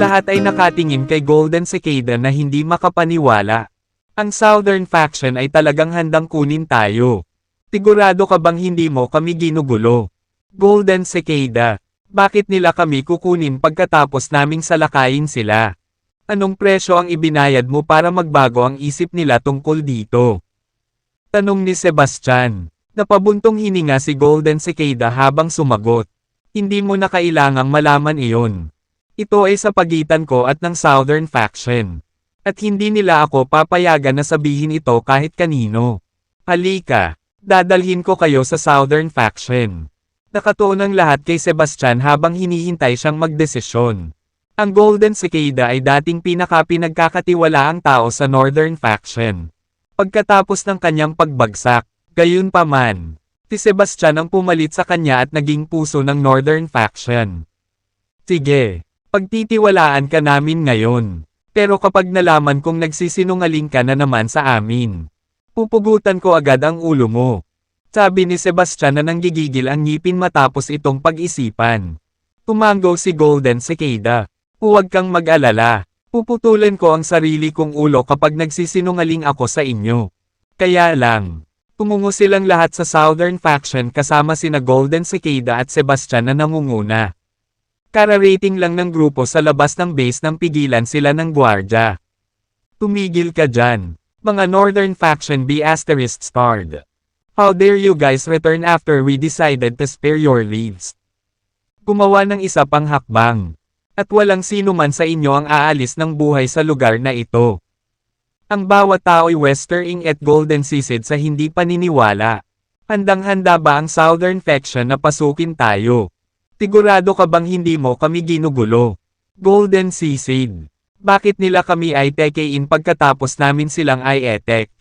lahat ay nakatingin kay Golden Cicada na hindi makapaniwala. Ang Southern Faction ay talagang handang kunin tayo. Sigurado ka bang hindi mo kami ginugulo? Golden Cicada, bakit nila kami kukunin pagkatapos naming salakayin sila? Anong presyo ang ibinayad mo para magbago ang isip nila tungkol dito? Tanong ni Sebastian. Napabuntong hininga si Golden Cicada habang sumagot. Hindi mo na kailangang malaman iyon. Ito ay sa pagitan ko at ng Southern Faction. At hindi nila ako papayagan na sabihin ito kahit kanino. Halika, dadalhin ko kayo sa Southern Faction. Nakatuon ang lahat kay Sebastian habang hinihintay siyang magdesisyon. Ang Golden Cicada ay dating pinagkakatiwalaang tao sa Northern Faction. Pagkatapos ng kanyang pagbagsak, gayunpaman, si Sebastian ang pumalit sa kanya at naging puso ng Northern Faction. Sige, pagtitiwalaan ka namin ngayon. Pero kapag nalaman kong nagsisinungaling ka na naman sa amin, pupugutan ko agad ang ulo mo. Sabi ni Sebastian na nanggigigil ang ngipin matapos itong pag-isipan. Tumango si Golden Cicada. Huwag kang mag-alala. Puputulan ko ang sarili kong ulo kapag nagsisinungaling ako sa inyo. Kaya lang, tumungo silang lahat sa Southern Faction kasama sina Golden Cicada at Sebastian na nangunguna. Kararating lang ng grupo sa labas ng base nang pigilan sila ng gwardya. Tumigil ka dyan, mga Northern Faction ****. How dare you guys return after we decided to spare your lives? Gumawa ng isa pang hakbang. At walang sino man sa inyo ang aalis ng buhay sa lugar na ito. Ang bawat tao'y Westering at Golden Cicid sa hindi paniniwala. Handang-handa ba ang Southern Faction na pasukin tayo? Sigurado ka bang hindi mo kami ginugulo? Golden Cicid, bakit nila kami ay tekein pagkatapos namin silang ay etek?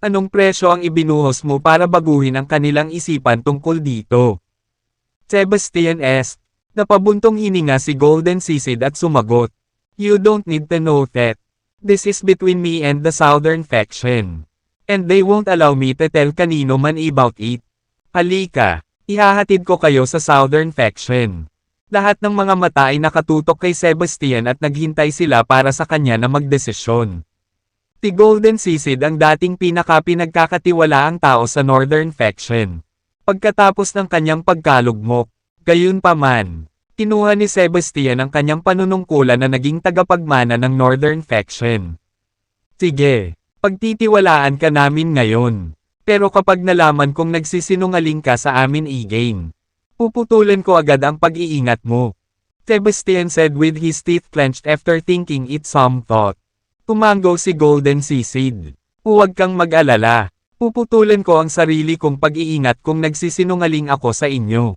Anong presyo ang ibinuhos mo para baguhin ang kanilang isipan tungkol dito? Sebastian S. Napabuntong hininga si Golden Cicid at sumagot. You don't need to know that. This is between me and the Southern Faction. And they won't allow me to tell kanino man about it. Halika, ihahatid ko kayo sa Southern Faction. Lahat ng mga mata ay nakatutok kay Sebastian at naghintay sila para sa kanya na magdesisyon. Si Golden Cicid ang dating pinagkakatiwalaang tao sa Northern Faction. Pagkatapos ng kanyang pagkalugmok, gayunpaman, kinuha ni Sebastian ang kanyang panunungkulan na naging tagapagmana ng Northern Faction. Sige, pagtitiwalaan ka namin ngayon. Pero kapag nalaman kong nagsisinungaling ka sa amin again, puputulan ko agad ang pag-iingat mo. Sebastian said with his teeth clenched after thinking it some thought. Tumango si Golden Cicid. Huwag kang mag-alala. Puputulan ko ang sarili kong pag-iingat kung nagsisinungaling ako sa inyo.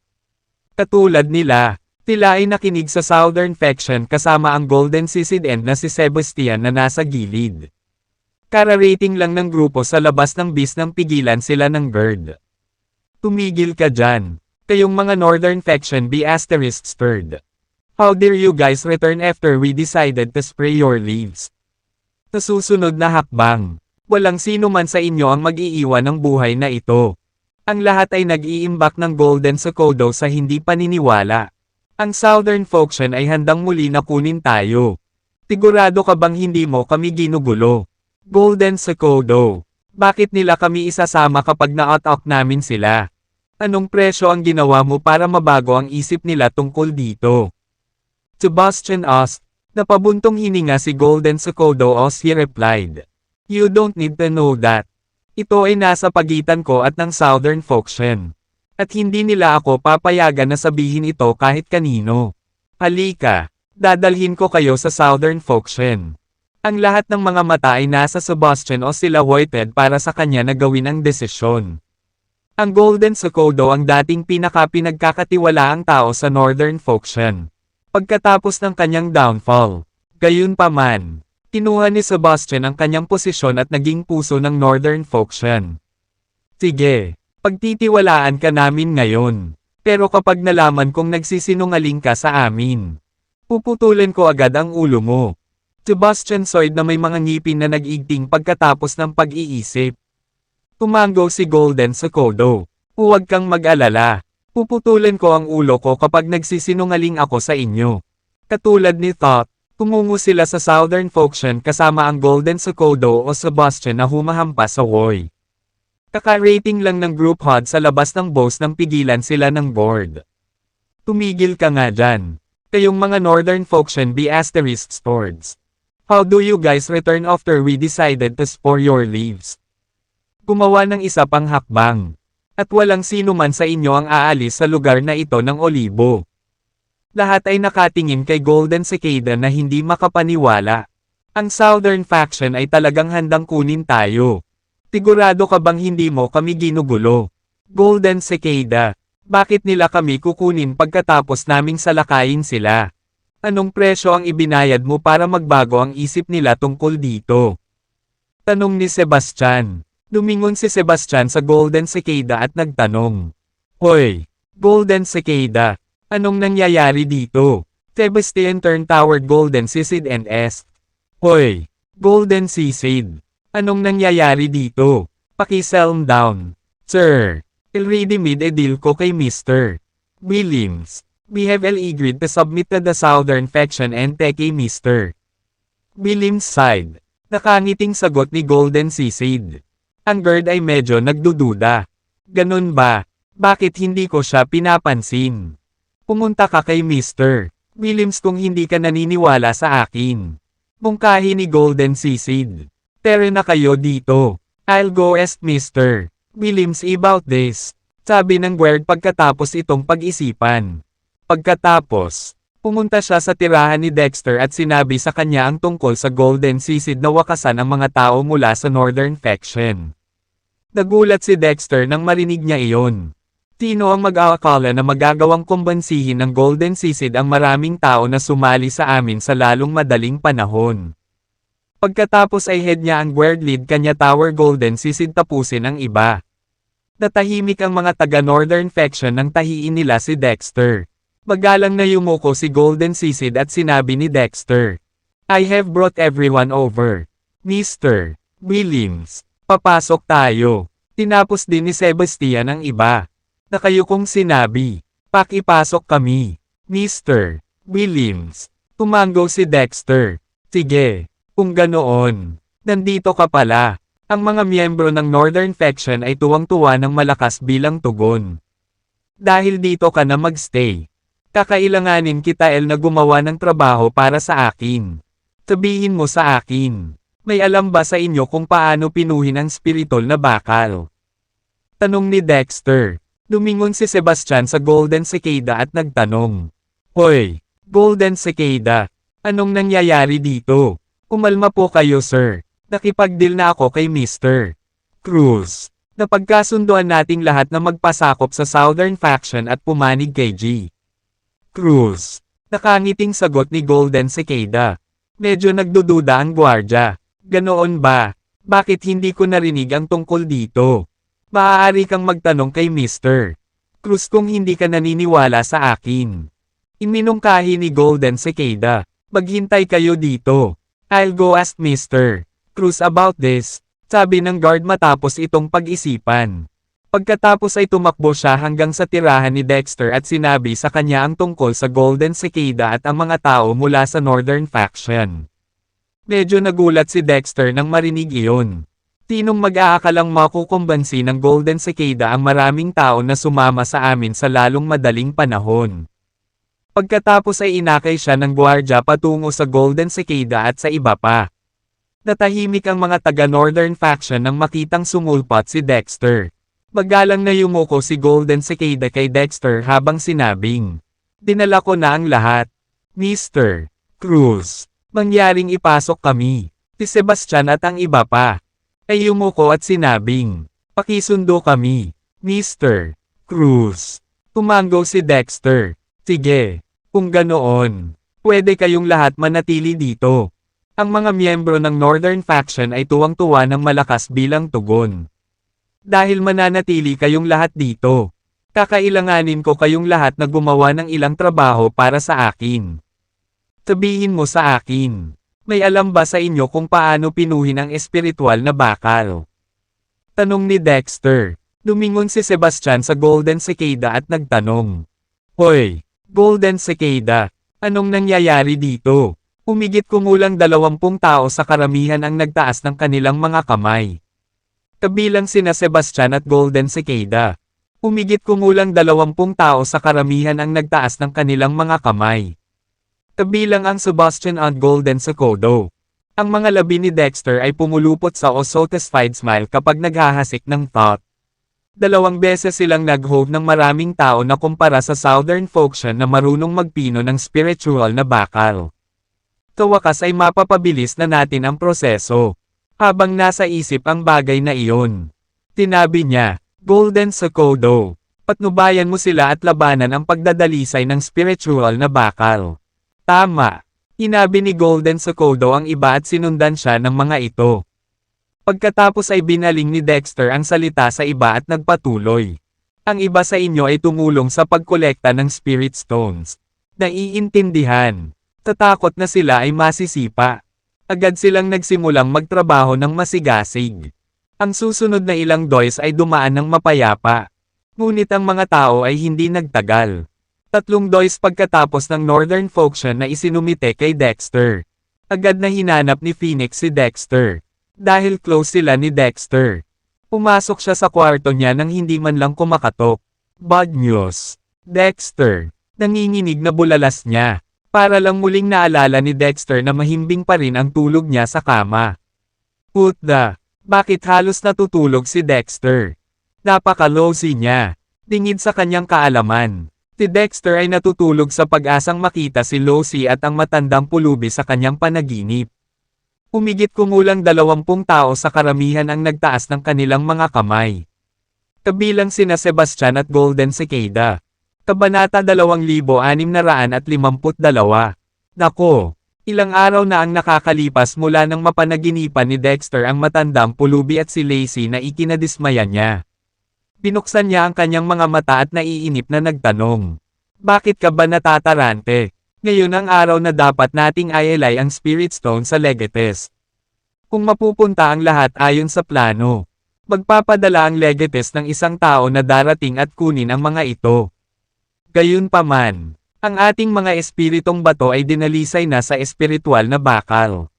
Katulad nila, sila ay nakinig sa Southern Faction kasama ang Golden Cicid and na si Sebastian na nasa gilid. Kararating lang ng grupo sa labas ng base nang pigilan sila ng guard. Tumigil ka dyan, kayong mga Northern Faction ****. How dare you guys return after we decided to spray your leaves? Sa susunod na hakbang, walang sino man sa inyo ang mag-iiwan ng buhay na ito. Ang lahat ay nag-iimbak ng Golden Cicada sa hindi paniniwala. Ang Southern Faction ay handang muli na kunin tayo. Sigurado ka bang hindi mo kami ginugulo? Golden Cicada, bakit nila kami isasama kapag na-out-out namin sila? Anong presyo ang ginawa mo para mabago ang isip nila tungkol dito? Sebastian asked. Napabuntong hininga si Golden Cicada as he replied. You don't need to know that. Ito ay nasa pagitan ko at ng Southern Faction. At hindi nila ako papayagan na sabihin ito kahit kanino. Halika, dadalhin ko kayo sa Southern Faction. Ang lahat ng mga mata ay nasa Sebastian o sila Whitehead para sa kanya na gawin ang desisyon. Ang Golden Cicada ang dating pinagkakatiwalaang tao sa Northern Faction. Pagkatapos ng kanyang downfall, gayunpaman, kinuha ni Sebastian ang kanyang posisyon at naging puso ng Northern Faction. Sige, pagtitiwalaan ka namin ngayon. Pero kapag nalaman kong nagsisinungaling ka sa amin, puputulan ko agad ang ulo mo. Sebastian Soid na may mga ngipin na nag-igting pagkatapos ng pag-iisip. Tumango si Golden Cicada. Huwag kang mag-alala. Puputulan ko ang ulo ko kapag nagsisinungaling ako sa inyo. Katulad ni Thought, Tumungo sila sa Southern Faction kasama ang Golden Sekodo o Sebastian na humahampas sa Woy. Kaka-rating lang ng group HUD sa labas ng boss nang pigilan sila ng board. Tumigil ka nga dyan. Kayong mga Northern Faction be asterisk swords. How do you guys return after we decided to spore your leaves? Gumawa ng isa pang hakbang. At walang sino man sa inyo ang aalis sa lugar na ito ng Olibo. Lahat ay nakatingin kay Golden Cicada na hindi makapaniwala. Ang Southern Faction ay talagang handang kunin tayo. Sigurado ka bang hindi mo kami ginugulo? Golden Cicada, bakit nila kami kukunin pagkatapos naming salakayin sila? Anong presyo ang ibinayad mo para magbago ang isip nila tungkol dito? Tanong ni Sebastian. Lumingon si Sebastian sa Golden Cicada at nagtanong. Hoy, Golden Cicada, anong nangyayari dito? Sebastian turned toward Golden Cicid and asked. Hoy, Golden Cicid, anong nangyayari dito? Paki-selm down. Sir, already made a deal ko kay Mr. Williams. We have agreed to submit to the Southern Faction and take a Mr. Williams side. Nakangiting sagot ni Golden Cicid. Ang guard ay medyo nagdududa. Ganun ba? Bakit hindi ko siya pinapansin? Pumunta ka kay Mr. Williams kung hindi ka naniniwala sa akin. Mungkahi ni Golden Cicid. Tere na kayo dito. I'll go ask Mr. Williams about this. Sabi ng guard pagkatapos itong pag-isipan. Pagkatapos, pumunta siya sa tirahan ni Dexter at sinabi sa kanya ang tungkol sa Golden Cicid na wakasan ang mga tao mula sa Northern Faction. Nagulat si Dexter nang marinig niya iyon. Sino ang mag-aakala na magagawang kumbansihin ng Golden Cicid ang maraming tao na sumali sa amin sa lalong madaling panahon? Pagkatapos ay head niya ang guard lead kanya Tower Golden Cicid tapusin ang iba. Natahimik ang mga taga-Northern Faction nang tahiin nila si Dexter. Magalang na yumuko si Golden Cicid at sinabi ni Dexter. I have brought everyone over. Mr. Williams, papasok tayo. Tinapos din ni Sebastian ang iba. Na kayo kong sinabi. Pakipasok kami. Mr. Williams. Tumango si Dexter. Sige, kung ganoon. Nandito ka pala. Ang mga miyembro ng Northern Faction ay tuwang-tuwa ng malakas bilang tugon. Dahil dito ka na magstay. Kakailanganin kita na gumawa ng trabaho para sa akin. Sabihin mo sa akin. May alam ba sa inyo kung paano pinuhin ang spiritol na bakal? Tanong ni Dexter. Lumingon si Sebastian sa Golden Cicada at nagtanong. Hoy, Golden Cicada, anong nangyayari dito? Kumalma po kayo sir. Nakipag-deal na ako kay Mr. Cruz. Napagkasunduan nating lahat na magpasakop sa Southern Faction at pumanig kay G. Cruz. Nakangiting sagot ni Golden Cicada. Medyo nagdududa ang gwardya. Ganoon ba? Bakit hindi ko narinig ang tungkol dito? Maaari kang magtanong kay Mr. Cruz kung hindi ka naniniwala sa akin. Iminungkahi ni Golden Cicada. Maghintay kayo dito. I'll go ask Mr. Cruz about this. Sabi ng guard matapos itong pag-isipan. Pagkatapos ay tumakbo siya hanggang sa tirahan ni Dexter at sinabi sa kanya ang tungkol sa Golden Cicada at ang mga tao mula sa Northern Faction. Medyo nagulat si Dexter nang marinig iyon. Tinong mag-aakalang makukumbansi ng Golden Cicada ang maraming tao na sumama sa amin sa lalong madaling panahon. Pagkatapos ay inakay siya ng gwardya patungo sa Golden Cicada at sa iba pa. Natahimik ang mga taga-Northern Faction nang makitang sumulpot si Dexter. Magalang na yumuko si Golden Cicada kay Dexter habang sinabing, dinala ko na ang lahat. Mr. Cruz, mangyaring ipasok kami. Si Sebastian at ang iba pa. Ay yumuko at sinabing, pakisundo kami. Mr. Cruz. Tumango si Dexter. Sige, kung ganoon, pwede kayong lahat manatili dito. Ang mga miyembro ng Northern Faction ay tuwang-tuwa ng malakas bilang tugon. Dahil mananatili kayong lahat dito. Kakailanganin ko kayong lahat na gumawa ng ilang trabaho para sa akin. Sabihin mo sa akin. May alam ba sa inyo kung paano pinuhin ang espiritual na bakal? Tanong ni Dexter. Lumingon si Sebastian sa Golden Cicada at nagtanong. Hoy, Golden Cicada, anong nangyayari dito? Humigit kumulang 20 tao sa karamihan ang nagtaas ng kanilang mga kamay. Kabilang sina Sebastian at Golden Cicada. Humigit kumulang 20 tao sa karamihan ang nagtaas ng kanilang mga kamay. Kabilang ang Sebastian at Golden Cicada. Ang mga labi ni Dexter ay pumulupot sa satisfied smile kapag naghahasik ng thought. 2 beses silang nag-hope ng maraming tao na kumpara sa Southern Folkshan na marunong magpino ng spiritual na bakal. Sa wakas ay mapapabilis na natin ang proseso. Habang nasa isip ang bagay na iyon. Tinabi niya, Golden Cicada, patnubayan mo sila at labanan ang pagdadalisay ng spiritual na bakal. Tama. Inabi ni Golden Cicada ang iba at sinundan siya ng mga ito. Pagkatapos ay binaling ni Dexter ang salita sa iba at nagpatuloy. Ang iba sa inyo ay tumulong sa pagkolekta ng spirit stones. Naiintindihan. Tatakot na sila ay masisipa. Agad silang nagsimulang magtrabaho ng masigasig. Ang susunod na ilang days ay dumaan ng mapayapa. Ngunit ang mga tao ay hindi nagtagal. 3 days pagkatapos ng Northern Folkshan na isinumite kay Dexter. Agad na hinanap ni Phoenix si Dexter. Dahil close sila ni Dexter. Pumasok siya sa kwarto niya nang hindi man lang kumakatok. Bad news. Dexter. Nanginginig na bulalas niya. Para lang muling naalala ni Dexter na mahimbing pa rin ang tulog niya sa kama. Putda, bakit halos natutulog si Dexter? Napaka-lousy niya. Tingin sa kanyang kaalaman. Si Dexter ay natutulog sa pag-asang makita si Lucy at ang matandang pulubi sa kanyang panaginip. Humigit kumulang 20 tao sa karamihan ang nagtaas ng kanilang mga kamay. Kabilang sina Sebastian at Golden Cicada. Kabanata 2652. Nako, ilang araw na ang nakakalipas mula nang mapanaginipan ni Dexter ang matandang pulubi at si Lacey na ikinadismaya niya. Binuksan niya ang kanyang mga mata at naiinip na nagtanong. Bakit ka ba natatarante? Ngayon ang araw na dapat nating ialay ang spirit stone sa Legates. Kung mapupunta ang lahat ayon sa plano, magpapadala ang Legates ng isang tao na darating at kunin ang mga ito. Gayunpaman, ang ating mga espiritong bato ay dinalisay na sa espiritual na bakal.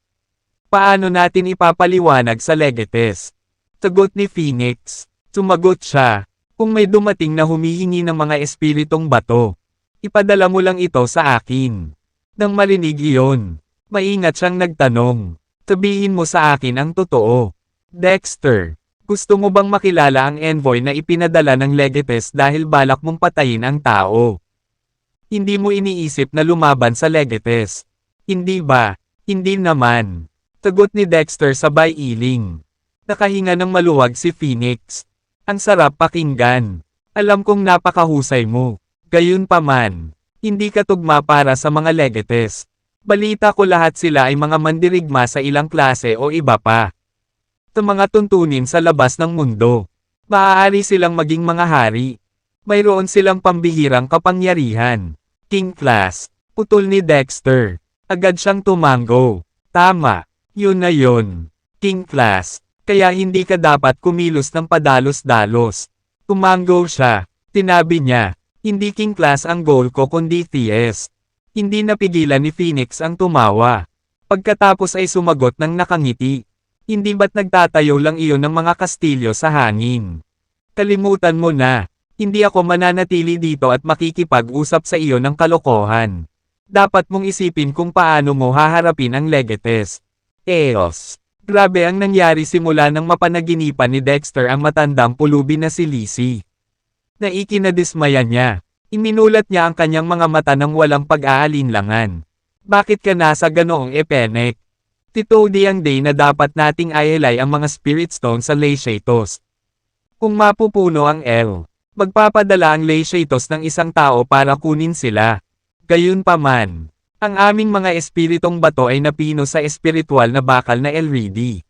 Paano natin ipapaliwanag sa Legates? Sagot ni Phoenix. Sumagot siya, kung may dumating na humihingi ng mga espiritong bato, ipadala mo lang ito sa akin. Nang marinig iyon, maingat siyang nagtanong, sabihin mo sa akin ang totoo. Dexter, gusto mo bang makilala ang envoy na ipinadala ng Legates dahil balak mong patayin ang tao? Hindi mo iniisip na lumaban sa Legates. Hindi ba? Hindi naman. Sagot ni Dexter sabay iling. Nakahinga ng maluwag si Phoenix. Ang sarap pakinggan. Alam kong napakahusay mo. Gayunpaman, hindi ka tugma para sa mga Legates. Balita ko lahat sila ay mga mandirigma sa ilang klase o iba pa. Sa mga tuntunin sa labas ng mundo. Maaari silang maging mga hari. Mayroon silang pambihirang kapangyarihan. King class. Putol ni Dexter. Agad siyang tumango. Tama. Yun na yun. King class. Kaya hindi ka dapat kumilos ng padalos-dalos. Tumango siya. Tinabi niya. Hindi king class ang goal ko kundi TS. Hindi napigilan ni Phoenix ang tumawa. Pagkatapos ay sumagot ng nakangiti. Hindi ba't nagtatayo lang iyon ng mga kastilyo sa hangin? Kalimutan mo na. Hindi ako mananatili dito at makikipag-usap sa iyo ng kalokohan. Dapat mong isipin kung paano mo haharapin ang Legates. Eos. Grabe ang nangyari simula nang mapanaginipan ni Dexter ang matandang pulubi na si Lacey. Naikinadismaya niya. Iminulat niya ang kanyang mga mata nang walang pag-aalinlangan. Bakit ka nasa ganoong epenek? Titodi ang day na dapat nating ialay ang mga spirit stone sa Legates. Kung mapupuno ang L, magpapadala ang Legates ng isang tao para kunin sila. Gayunpaman, ang aming mga espiritong bato ay napino sa espiritual na bakal na LED.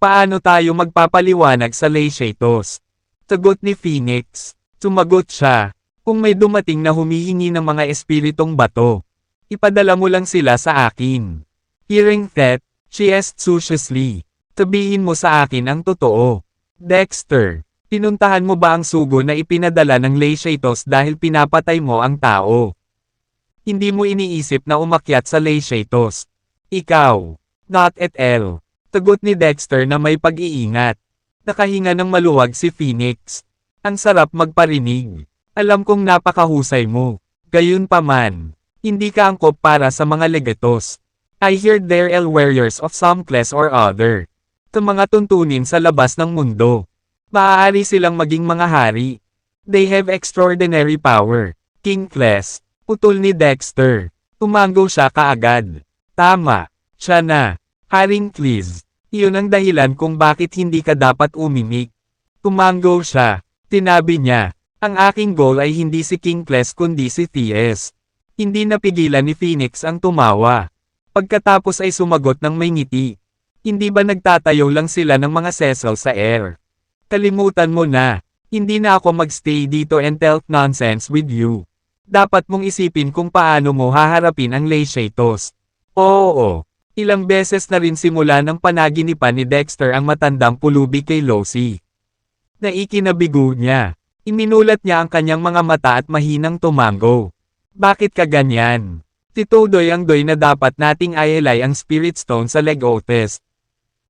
Paano tayo magpapaliwanag sa Legates? Sagot ni Phoenix. Sumagot siya, kung may dumating na humihingi ng mga espiritong bato, ipadala mo lang sila sa akin. Hearing that, she asked suspiciously, sabihin mo sa akin ang totoo. Dexter, pinuntahan mo ba ang sugo na ipinadala ng Legates dahil pinapatay mo ang tao? Hindi mo iniisip na umakyat sa Legates. Ikaw. Not et al. Tugot ni Dexter na may pag-iingat. Nakahinga ng maluwag si Phoenix. Ang sarap magparinig. Alam kong napakahusay mo. Gayunpaman, hindi ka angkop para sa mga legatos. I hear they're warriors of some class or other. Sa mga tuntunin sa labas ng mundo. Maaari silang maging mga hari. They have extraordinary power. King class. Putol ni Dexter. Tumango siya kaagad. Tama. Siya na. Haring Cleese. Iyon ang dahilan kung bakit hindi ka dapat umimik. Tumango siya. Tinabi niya. Ang aking goal ay hindi si King Claes kundi si T.S. Hindi napigilan ni Phoenix ang tumawa. Pagkatapos ay sumagot ng may ngiti. Hindi ba nagtatayo lang sila ng mga Cecil sa air? Kalimutan mo na. Hindi na ako magstay dito and talk nonsense with you. Dapat mong isipin kung paano mo haharapin ang Leyshatos. Oo. Ilang beses na rin simula ng panaginipan ni Dexter ang matandang pulubi kay Losi. Naikinabigo niya. Iminulat niya ang kanyang mga mata at mahinang tumango. Bakit ka ganyan? Titudoy ang doy na dapat nating ialay ang Spirit Stone sa Legotes.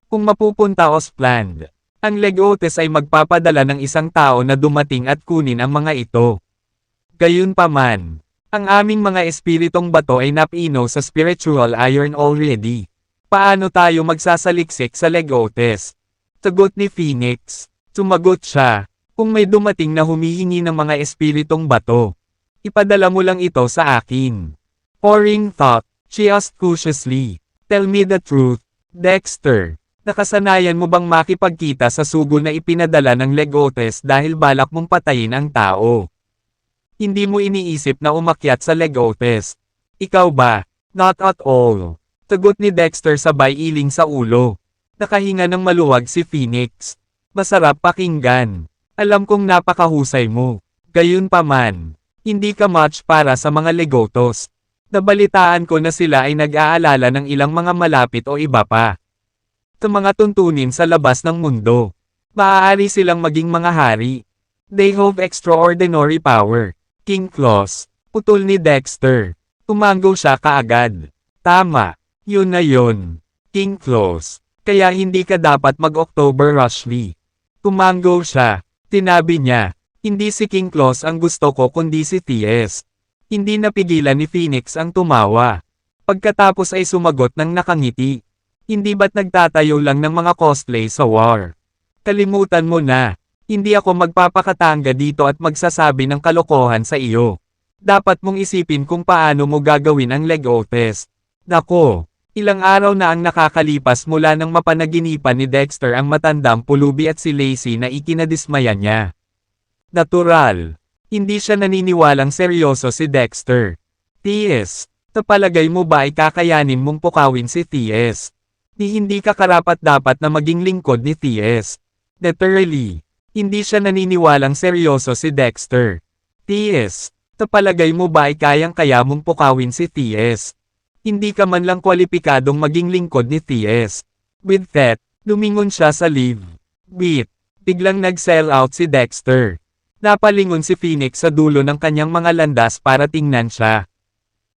Kung mapupunta as planned, ang Legotes ay magpapadala ng isang tao na dumating at kunin ang mga ito. Gayunpaman, ang aming mga espiritong bato ay napino sa spiritual iron already. Paano tayo magsasaliksik sa Legotes? Sagot ni Phoenix. Sumagot siya. Kung may dumating na humihingi ng mga espiritong bato, ipadala mo lang ito sa akin. Pouring thought, she asked cautiously. Tell me the truth, Dexter. Nakasanayan mo bang makipagkita sa sugo na ipinadala ng Legotes dahil balak mong patayin ang tao? Hindi mo iniisip na umakyat sa Legotes. Ikaw ba? Not at all. Sagot ni Dexter sabay iling sa ulo. Nakahinga ng maluwag si Phoenix. Masarap pakinggan. Alam kong napakahusay mo. Gayunpaman, hindi ka match para sa mga legotos. Nabalitaan ko na sila ay nag-aalala ng ilang mga malapit o iba pa. Sa mga tuntunin sa labas ng mundo, maaari silang maging mga hari. They have extraordinary power. King Claus, putol ni Dexter. Tumango siya kaagad. Tama, yun na yun. King Claus, kaya hindi ka dapat mag-October Rushly. Tumango siya. Tinabi niya, hindi si King Claus ang gusto ko kundi si T.S. Hindi napigilan ni Phoenix ang tumawa. Pagkatapos ay sumagot ng nakangiti. Hindi ba't nagtatayo lang ng mga cosplay sa war? Kalimutan mo na. Hindi ako magpapakatanga dito at magsasabi ng kalokohan sa iyo. Dapat mong isipin kung paano mo gagawin ang Legotes. Nako, ilang araw na ang nakakalipas mula nang mapanaginipan ni Dexter ang matandang pulubi at si Lacey na ikinadismaya niya. Natural. Hindi siya naniniwalang seryoso si Dexter. T.S., sa palagay mo ba ay kakayanin mong pukawin si T.S.? Hindi ka karapat-dapat na maging lingkod ni T.S. Literally, hindi siya naniniwalang seryoso si Dexter. T.S., sa palagay mo ba ay kayang-kaya mong pukawin si T.S.? Hindi ka man lang kwalipikadong maging lingkod ni T.S. With that, lumingon siya sa live. Beat. Biglang nag-sell out si Dexter. Napalingon si Phoenix sa dulo ng kanyang mga landas para tingnan siya.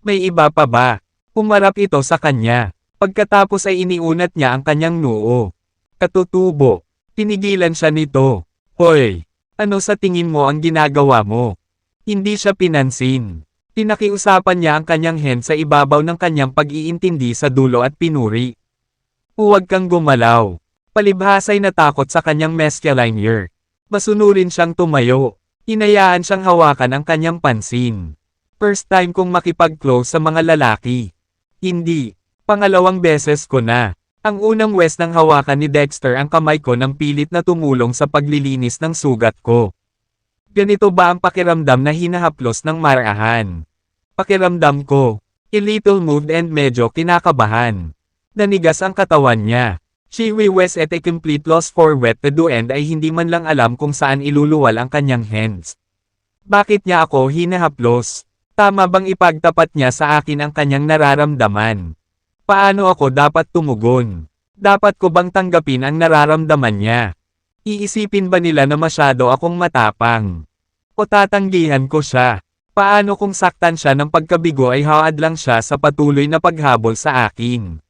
May iba pa ba? Pumarap ito sa kanya. Pagkatapos ay iniunat niya ang kanyang noo. Katutubo. Tinigilan siya nito. Hoy! Ano sa tingin mo ang ginagawa mo? Hindi siya pinansin. Pinakiusapan niya ang kanyang hand sa ibabaw ng kanyang pag-iintindi sa dulo at pinuri. Huwag kang gumalaw. Palibhasa'y natakot sa kanyang masculine ear. Masunurin siyang tumayo. Hinayaan siyang hawakan ang kanyang pansin. First time kong makipag-close sa mga lalaki. Hindi. Pangalawang beses ko na. Ang unang west ng hawakan ni Dexter ang kamay ko nang pilit na tumulong sa paglilinis ng sugat ko. Ganito ba ang pakiramdam na hinahaplos ng marahan? Pakiramdam ko. A little moved and medyo kinakabahan. Nanigas ang katawan niya. She was at a complete loss for what to do and ay hindi man lang alam kung saan iluluwal ang kanyang hands. Bakit niya ako hinahaplos? Tama bang ipagtapat niya sa akin ang kanyang nararamdaman? Paano ako dapat tumugon? Dapat ko bang tanggapin ang nararamdaman niya? Iisipin ba nila na masyado akong matapang? O tatanggihan ko siya? Paano kung saktan siya ng pagkabigo ay haad lang siya sa patuloy na paghabol sa akin?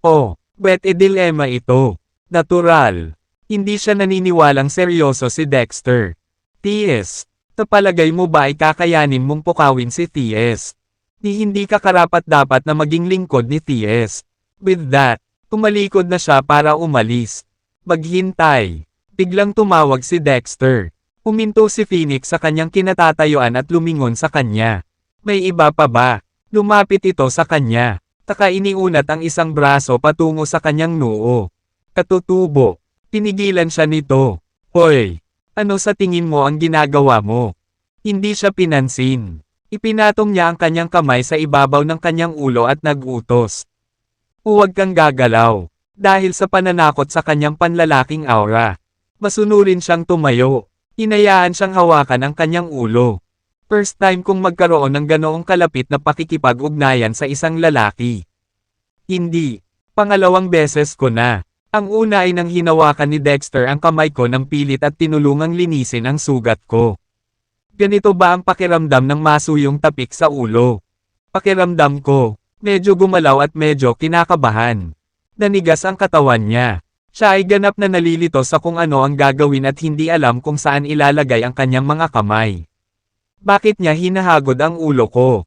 Oh, dilema ito. Natural. Hindi siya naniniwalang seryoso si Dexter. T.S. Tapalagay mo ba ay kakayanin mong pukawin si T.S.? Hindi ka karapat-dapat na maging lingkod ni T.S. With that, tumalikod na siya para umalis. Maghintay. Biglang tumawag si Dexter. Huminto si Phoenix sa kanyang kinatatayuan at lumingon sa kanya. May iba pa ba? Lumapit ito sa kanya. Iniunat ang isang braso patungo sa kanyang noo. Katutubo. Pinigilan siya nito. Hoy! Ano sa tingin mo ang ginagawa mo? Hindi siya pinansin. Ipinatong niya ang kanyang kamay sa ibabaw ng kanyang ulo at nag-utos. Huwag kang gagalaw. Dahil sa pananakot sa kanyang panlalaking aura. Masunurin siyang tumayo. Hinayaan siyang hawakan ang kanyang ulo. First time kong magkaroon ng ganoong kalapit na pakikipag-ugnayan sa isang lalaki. Hindi. Pangalawang beses ko na. Ang una ay nang hinawakan ni Dexter ang kamay ko ng pilit at tinulungang linisin ang sugat ko. Ganito ba ang pakiramdam ng masuyong tapik sa ulo? Pakiramdam ko, medyo gumalaw at medyo kinakabahan. Nanigas ang katawan niya. Siya ay ganap na nalilito sa kung ano ang gagawin at hindi alam kung saan ilalagay ang kanyang mga kamay. Bakit niya hinahagod ang ulo ko?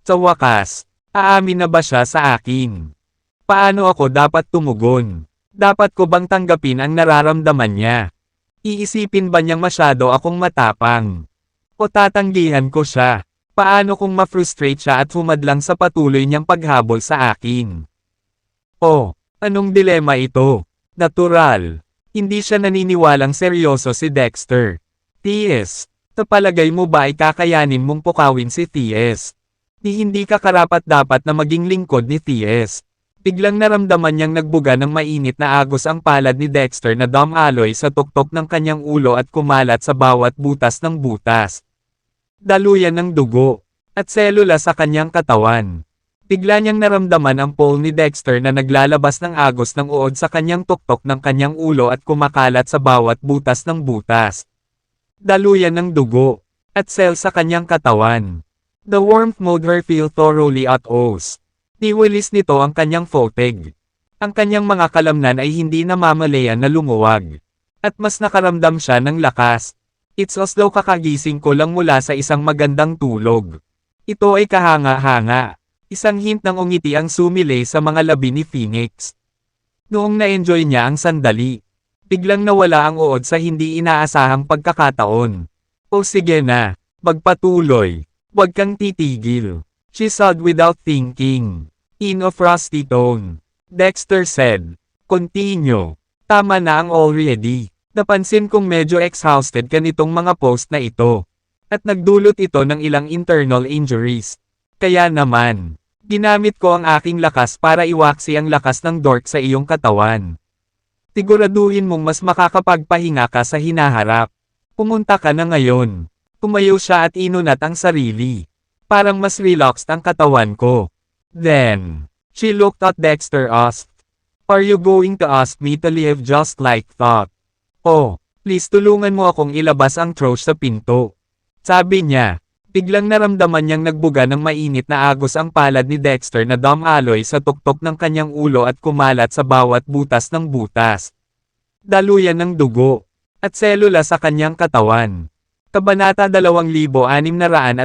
Sa wakas, aamin na ba siya sa akin? Paano ako dapat tumugon? Dapat ko bang tanggapin ang nararamdaman niya? Iisipin ba niyang masyado akong matapang? O tatanggihan ko siya? Paano kung ma-frustrate siya at humadlang sa patuloy niyang paghabol sa akin? Oh, anong dilema ito? Natural. Hindi siya naniniwalang seryoso si Dexter. T.S. Tapalagay mo ba ay kakayanin mong pukawin si T.S.? Hindi ka karapat-dapat na maging lingkod ni T.S. Biglang naramdaman niyang nagbuga ng mainit na agos ang palad ni Dexter na dumaloy sa tuktok ng kanyang ulo at kumalat sa bawat butas ng butas. Daluyan ng dugo, at selula sa kanyang katawan. Bigla niyang naramdaman ang pole ni Dexter na naglalabas ng agos ng uod sa kanyang tuktok ng kanyang ulo at kumakalat sa bawat butas ng butas. Daluyan ng dugo, at sel sa kanyang katawan. The warmth made her feel thoroughly at ease. Niwalis nito ang kanyang footing. Ang kanyang mga kalamnan ay hindi namamalayan na lumuwag. At mas nakaramdam siya ng lakas. It's as though kakagising ko lang mula sa isang magandang tulog. Ito ay kahanga-hanga. Isang hint ng ungiti ang sumilay sa mga labi ni Phoenix. Noong na-enjoy niya ang sandali, biglang nawala ang uod sa hindi inaasahang pagkakataon. O sige na, magpatuloy. Huwag kang titigil. She said without thinking. In a frosty tone. Dexter said. Continue. Tama na ang already. Napansin kong medyo exhausted ka nitong mga post na ito. At nagdulot ito ng ilang internal injuries. Kaya naman, ginamit ko ang aking lakas para iwaksi ang lakas ng dork sa iyong katawan. Siguraduhin mong mas makakapagpahinga ka sa hinaharap. Pumunta ka na ngayon. Tumayo siya at inunat ang sarili. Parang mas relaxed ang katawan ko. Then, she looked at Dexter asked, Are you going to ask me to leave just like that? Oh, please tulungan mo akong ilabas ang troush sa pinto. Sabi niya, biglang naramdaman niyang nagbuga ng mainit na agos ang palad ni Dexter na dumaloy sa tuktok ng kanyang ulo at kumalat sa bawat butas ng butas. Daluyan ng dugo, at selula sa kanyang katawan. Kabanata 2653.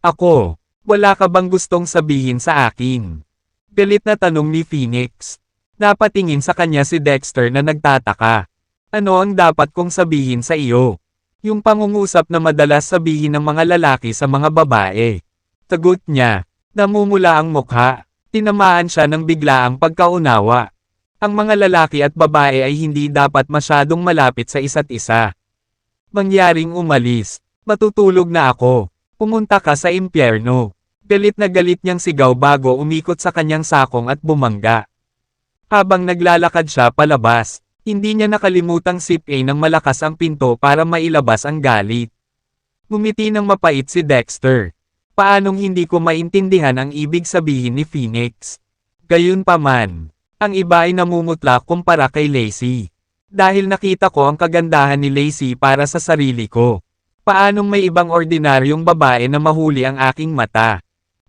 Ako, wala ka bang gustong sabihin sa akin? Galit na tanong ni Phoenix. Napatingin sa kanya si Dexter na nagtataka. Ano ang dapat kong sabihin sa iyo? Yung pangungusap na madalas sabihin ng mga lalaki sa mga babae. Tagot niya, namumula ang mukha. Tinamaan siya ng biglaang pagkaunawa. Ang mga lalaki at babae ay hindi dapat masyadong malapit sa isa't isa. Mangyaring umalis. Matutulog na ako. Pumunta ka sa impyerno. Galit na galit niyang sigaw bago umikot sa kanyang sakong at bumangga. Habang naglalakad siya palabas, hindi niya nakalimutang sip-a ng malakas ang pinto para mailabas ang galit. Ngumiti ng mapait si Dexter. Paanong hindi ko maintindihan ang ibig sabihin ni Phoenix? Gayunpaman, ang iba ay namumutla kumpara kay Lacey. Dahil nakita ko ang kagandahan ni Lacey para sa sarili ko. Paanong may ibang ordinaryong babae na mahuli ang aking mata?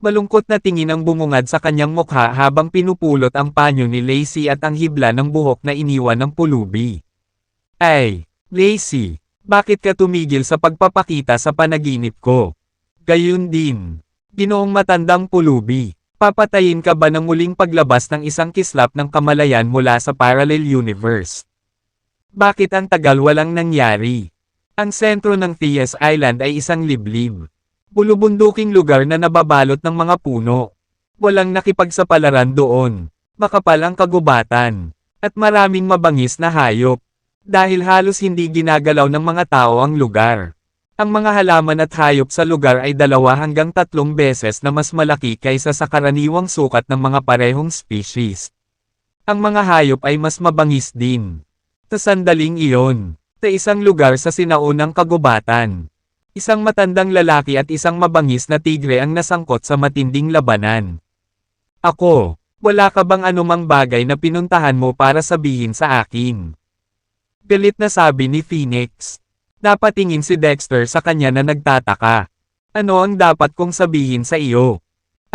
Malungkot na tingin ang bumungad sa kanyang mukha habang pinupulot ang panyo ni Lacey at ang hibla ng buhok na iniwan ng pulubi. Ay, Lacey, bakit ka tumigil sa pagpapakita sa panaginip ko? Gayun din. Ginoong matandang pulubi, papatayin ka ba ng muling paglabas ng isang kislap ng kamalayan mula sa parallel universe? Bakit ang tagal walang nangyari? Ang sentro ng Theas Island ay isang liblib. Bulubunduking lugar na nababalot ng mga puno. Walang nakipagsapalaran doon. Makapal ang kagubatan. At maraming mabangis na hayop. Dahil halos hindi ginagalaw ng mga tao ang lugar. Ang mga halaman at hayop sa lugar ay 2 hanggang 3 beses na mas malaki kaysa sa karaniwang sukat ng mga parehong species. Ang mga hayop ay mas mabangis din. Sa sandaling iyon, sa isang lugar sa sinaunang kagubatan. Isang matandang lalaki at isang mabangis na tigre ang nasangkot sa matinding labanan. Ako, wala ka bang anumang bagay na pinuntahan mo para sabihin sa akin? Galit na sabi ni Phoenix. Napatingin si Dexter sa kanya na nagtataka. Ano ang dapat kong sabihin sa iyo?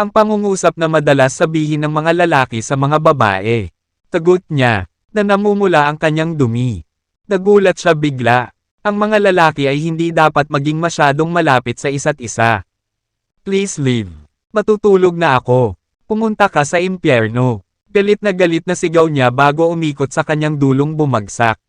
Ang pangungusap na madalas sabihin ng mga lalaki sa mga babae. Tagot niya, na namumula ang kanyang dumi. Nagulat siya bigla. Ang mga lalaki ay hindi dapat maging masyadong malapit sa isa't isa. Please leave. Matutulog na ako. Pumunta ka sa impyerno. Galit na sigaw niya bago umikot sa kanyang dulong bumagsak.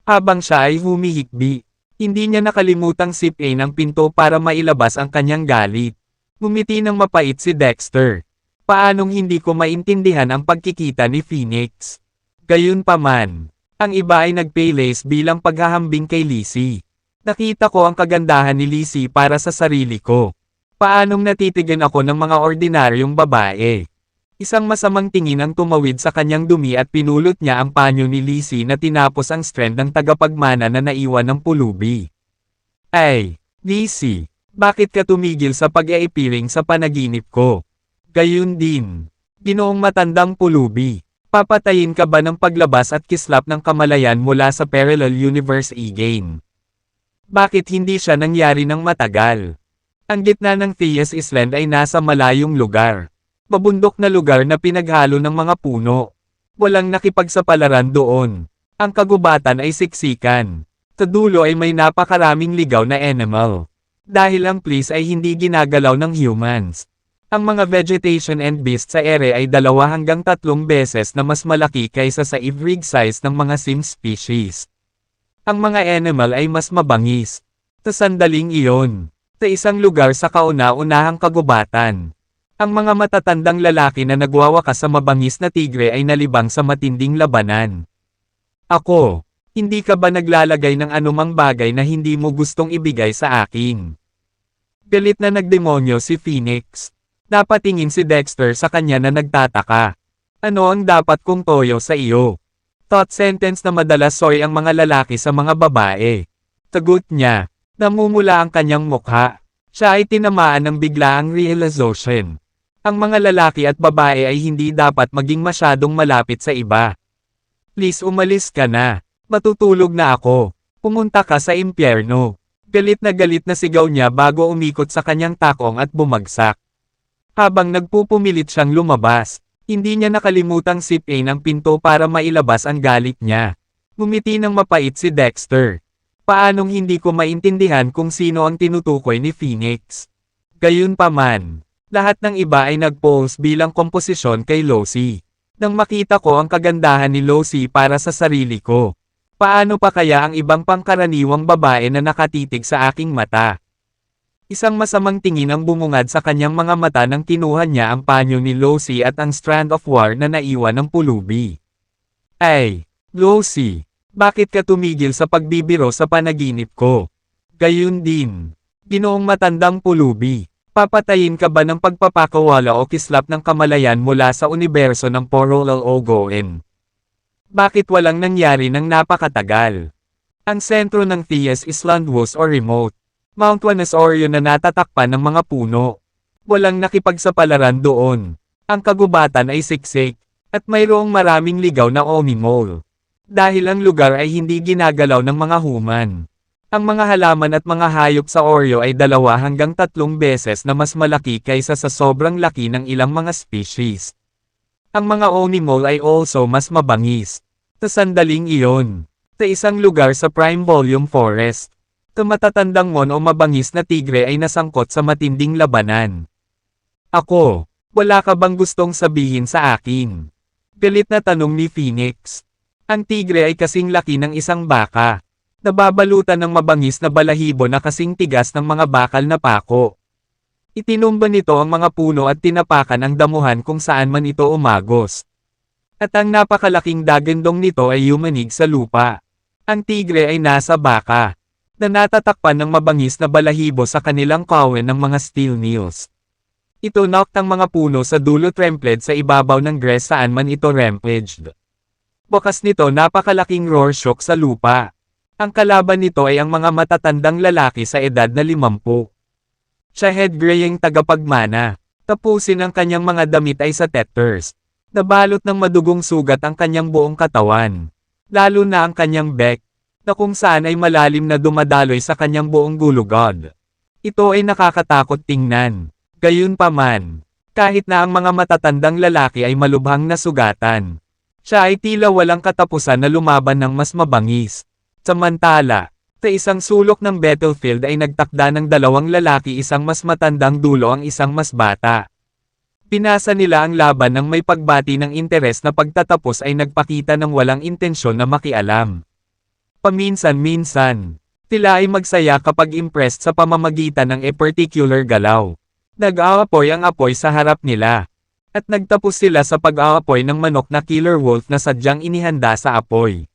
Habang siya ay humihikbi, hindi niya nakalimutang sipin ang pinto para mailabas ang kanyang galit. Ngumiti ng mapait si Dexter. Paanong hindi ko maintindihan ang pagkikita ni Phoenix? Gayunpaman, ang iba ay nagpaylace bilang paghahambing kay Lacey. Nakita ko ang kagandahan ni Lacey para sa sarili ko. Paanong natitigan ako ng mga ordinaryong babae? Isang masamang tingin ang tumawid sa kanyang dumi at pinulot niya ang panyo ni Lacey na tinapos ang strand ng tagapagmana na naiwan ng pulubi. Ay, Lacey, bakit ka tumigil sa pag-iipiling sa panaginip ko? Gayun din, ginoong matandang pulubi. Papatayin ka ba ng paglabas at kislap ng kamalayan mula sa parallel universe e-game? Bakit hindi siya nangyari ng matagal? Ang gitna ng Theas Island ay nasa malayong lugar. Mabundok na lugar na pinaghalo ng mga puno. Walang nakipagsapalaran doon. Ang kagubatan ay siksikan. Sa dulo ay may napakaraming ligaw na animal. Dahil ang place ay hindi ginagalaw ng humans. Ang mga vegetation and beasts sa ere ay 2 hanggang 3 beses na mas malaki kaysa sa average size ng mga sim species. Ang mga animal ay mas mabangis. Sa sandaling iyon, sa isang lugar sa kauna-unahang kagubatan, ang mga matatandang lalaki na nagwawakas sa mabangis na tigre ay nalibang sa matinding labanan. Ako, hindi ka ba naglalagay ng anumang bagay na hindi mo gustong ibigay sa akin? Galit na nagdemonyo si Phoenix. Napatingin si Dexter sa kanya na nagtataka. Ano ang dapat kong toyo sa iyo? Thought sentence na madalas soy ang mga lalaki sa mga babae. Tagot niya, namumula ang kanyang mukha. Siya ay tinamaan ng biglaang realization. Ang mga lalaki at babae ay hindi dapat maging masyadong malapit sa iba. Please umalis ka na. Matutulog na ako. Pumunta ka sa impyerno. Galit na sigaw niya bago umikot sa kanyang takong at bumagsak. Habang nagpupumilit siyang lumabas, hindi niya nakalimutang sipin ang pinto para mailabas ang galit niya. Ngumiti ng mapait si Dexter. Paanong hindi ko maintindihan kung sino ang tinutukoy ni Phoenix? Gayunpaman, lahat ng iba ay nag-pose bilang komposisyon kay Lacey. Nang makita ko ang kagandahan ni Lacey para sa sarili ko, paano pa kaya ang ibang pangkaraniwang babae na nakatitig sa aking mata? Isang masamang tingin ang bumungad sa kanyang mga mata nang kinuha niya ang panyo ni Lacey at ang strand of war na naiwan ng pulubi. Ay, Lacey, bakit ka tumigil sa pagbibiro sa panaginip ko? Gayun din, ginoong matandang pulubi, papatayin ka ba ng pagpapakawala o kislap ng kamalayan mula sa universo ng Portal Ogoen? Bakit walang nangyari ng napakatagal? Ang sentro ng Theas Island was o remote. Mount Wanasorion na natatakpan ng mga puno. Walang nakipagsapalaran doon. Ang kagubatan ay siksik, at mayroong maraming ligaw na omimol. Dahil ang lugar ay hindi ginagalaw ng mga human. Ang mga halaman at mga hayop sa Oreo ay 2 hanggang 3 beses na mas malaki kaysa sa sobrang laki ng ilang mga species. Ang mga animal ay also mas mabangis. Sa sandaling iyon, sa isang lugar sa prime volume forest, sa matatandang o mabangis na tigre ay nasangkot sa matinding labanan. Ako, wala ka bang gustong sabihin sa akin? Galit na tanong ni Phoenix. Ang tigre ay kasing laki ng isang baka. Nababalutan ng mabangis na balahibo na kasing tigas ng mga bakal na pako. Itinumba nito ang mga puno at tinapakan ang damuhan kung saan man ito umagos. At ang napakalaking dagandong nito ay yumanig sa lupa. Ang tigre ay nasa baka, na natatakpan ng mabangis na balahibo sa kanilang kawen ng mga steel nails. Ito knocked ang mga puno sa dulo trempled sa ibabaw ng grass saan man ito rampaged. Bukas nito napakalaking roar shock sa lupa. Ang kalaban nito ay ang mga matatandang lalaki sa edad na 50. Siya head-graying tagapagmana. Tapusin ang kanyang mga damit ay sa tatters. Nabalot ng madugong sugat ang kanyang buong katawan. Lalo na ang kanyang back, na kung saan ay malalim na dumadaloy sa kanyang buong gulugod. Ito ay nakakatakot tingnan. Gayunpaman, kahit na ang mga matatandang lalaki ay malubhang na sugatan, siya ay tila walang katapusan na lumaban ng mas mabangis. Samantala, sa isang sulok ng battlefield ay nagtakda ng 2 lalaki, isang mas matandang dulo ang isang mas bata. Pinasa nila ang laban ng may pagbati ng interes na pagtatapos ay nagpakita ng walang intensyon na makialam. Paminsan-minsan, tila ay magsaya kapag impressed sa pamamagitan ng particular galaw. Nag-aapoy ang apoy sa harap nila. At nagtapos sila sa pag-aapoy ng manok na killer wolf na sadyang inihanda sa apoy.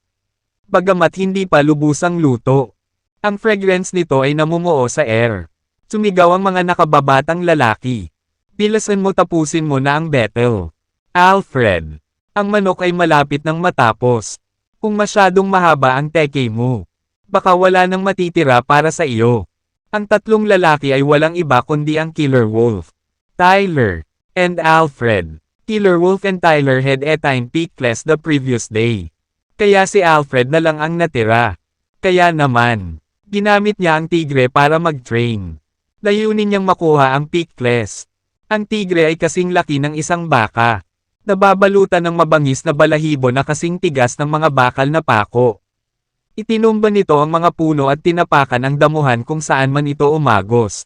Bagamat hindi pa lubusang luto, ang fragrance nito ay namumuo sa air. Sumigaw ang mga nakababatang lalaki. Bilisan mo, tapusin mo na ang battle. Alfred, ang manok ay malapit nang matapos. Kung masyadong mahaba ang teke mo, baka wala nang matitira para sa iyo. Ang 3 lalaki ay walang iba kundi ang Killer Wolf, Tyler, and Alfred. Killer Wolf and Tyler had attained peak class the previous day. Kaya si Alfred na lang ang natira. Kaya naman, ginamit niya ang tigre para mag-train. Layunin niyang makuha ang peak class. Ang tigre ay kasing laki ng isang baka. Nababalutan ng mabangis na balahibo na kasing tigas ng mga bakal na pako. Itinumba nito ang mga puno at tinapakan ang damuhan kung saan man ito umagos.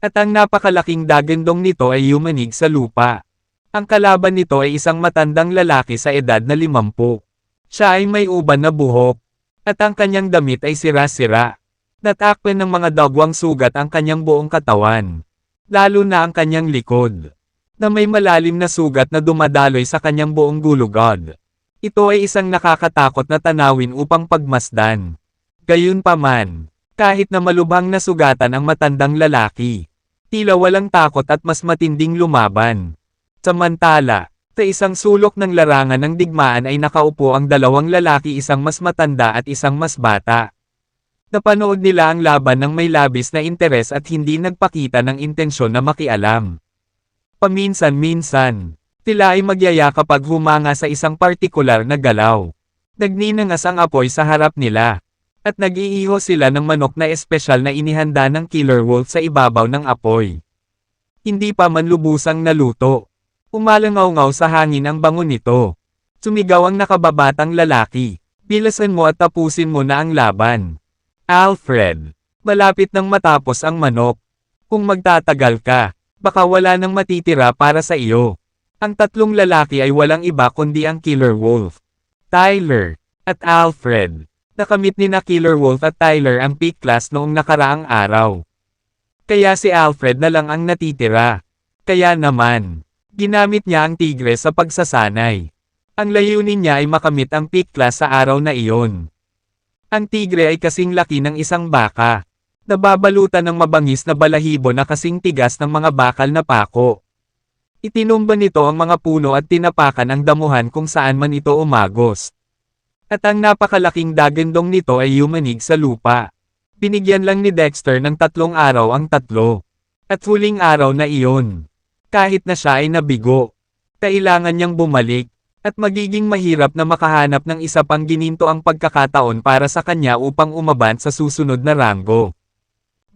At ang napakalaking dagandong nito ay yumanig sa lupa. Ang kalaban nito ay isang matandang lalaki sa edad na 50. Siya ay may uban na buhok. At ang kanyang damit ay sira-sira. Natakpan ng mga dagwang sugat ang kanyang buong katawan. Lalo na ang kanyang likod, na may malalim na sugat na dumadaloy sa kanyang buong gulugod. Ito ay isang nakakatakot na tanawin upang pagmasdan. Gayunpaman, kahit na malubhang nasugatan ang matandang lalaki, tila walang takot at mas matinding lumaban. Samantala, sa isang sulok ng larangan ng digmaan ay nakaupo ang 2 lalaki, isang mas matanda at isang mas bata. Napanood nila ang laban ng may labis na interes at hindi nagpakita ng intensyon na makialam. Paminsan-minsan, tila ay magyaya kapag humanga sa isang partikular na galaw. Nagninangas ang apoy sa harap nila. At nag-iiho sila ng manok na espesyal na inihanda ng killer wolf sa ibabaw ng apoy. Hindi pa man lubusang naluto. Umalangaw-ngaw sa hangin ang bango nito. Sumigaw ang nakababatang lalaki. Bilisan mo at tapusin mo na ang laban. Alfred, malapit nang matapos ang manok. Kung magtatagal ka, baka wala nang matitira para sa iyo. Ang 3 lalaki ay walang iba kundi ang Killer Wolf, Tyler, at Alfred. Nakamit ni na Killer Wolf at Tyler ang peak class noong nakaraang araw. Kaya si Alfred na lang ang natitira. Kaya naman, ginamit niya ang tigre sa pagsasanay. Ang layunin niya ay makamit ang peak class sa araw na iyon. Ang tigre ay kasing laki ng isang baka. Nababalutan ng mabangis na balahibo na kasing tigas ng mga bakal na pako. Itinumba nito ang mga puno at tinapakan ang damuhan kung saan man ito umagos. At ang napakalaking dagandong nito ay yumanig sa lupa. Binigyan lang ni Dexter ng 3 araw ang 3. At huling araw na iyon, kahit na siya ay nabigo, kailangan niyang bumalik. At magiging mahirap na makahanap ng isa pang gininto ang pagkakataon para sa kanya upang umaban sa susunod na ranggo.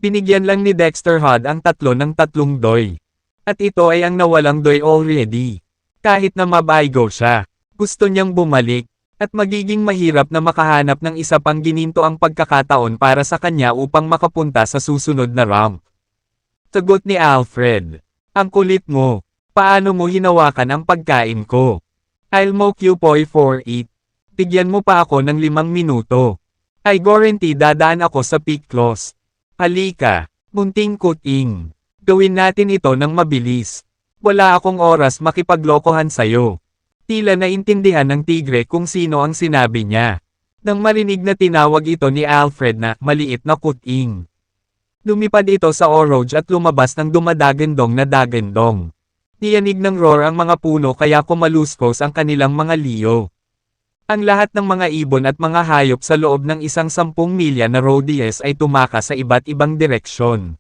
Binigyan lang ni Dexter Hod ang 3 ng 3 doy. At ito ay ang nawalang doy already. Kahit na mabaygo siya, gusto niyang bumalik. At magiging mahirap na makahanap ng isa pang gininto ang pagkakataon para sa kanya upang makapunta sa susunod na round. Sagot ni Alfred. Ang kulit mo. Paano mo hinawakan ang pagkain ko? I'll mock you boy for it. Bigyan mo pa ako ng 5 minuto. I guarantee dadaan ako sa pick clause. Halika, munting kuting. Gawin natin ito ng mabilis. Wala akong oras makipaglokohan sayo. Tila naintindihan ng tigre kung sino ang sinabi niya. Nang marinig na tinawag ito ni Alfred na maliit na kuting. Lumipad ito sa Oroge at lumabas ng dumadagandong na dagandong. Niyanig ng roar ang mga puno kaya kumaluskos ang kanilang mga liyo. Ang lahat ng mga ibon at mga hayop sa loob ng 10 milya na radius ay tumakas sa iba't ibang direksyon.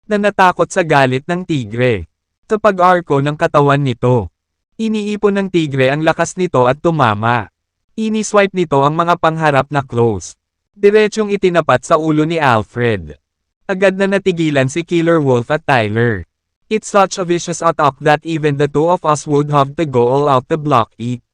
Na natakot sa galit ng tigre. Sa pag-arko ng katawan nito. Iniipon ng tigre ang lakas nito at tumama. Ini-swipe nito ang mga pangharap na claws. Diretsyong itinapat sa ulo ni Alfred. Agad na natigilan si Killer Wolf at Tyler. It's such a vicious attack that even the two of us would have to go all out to block it.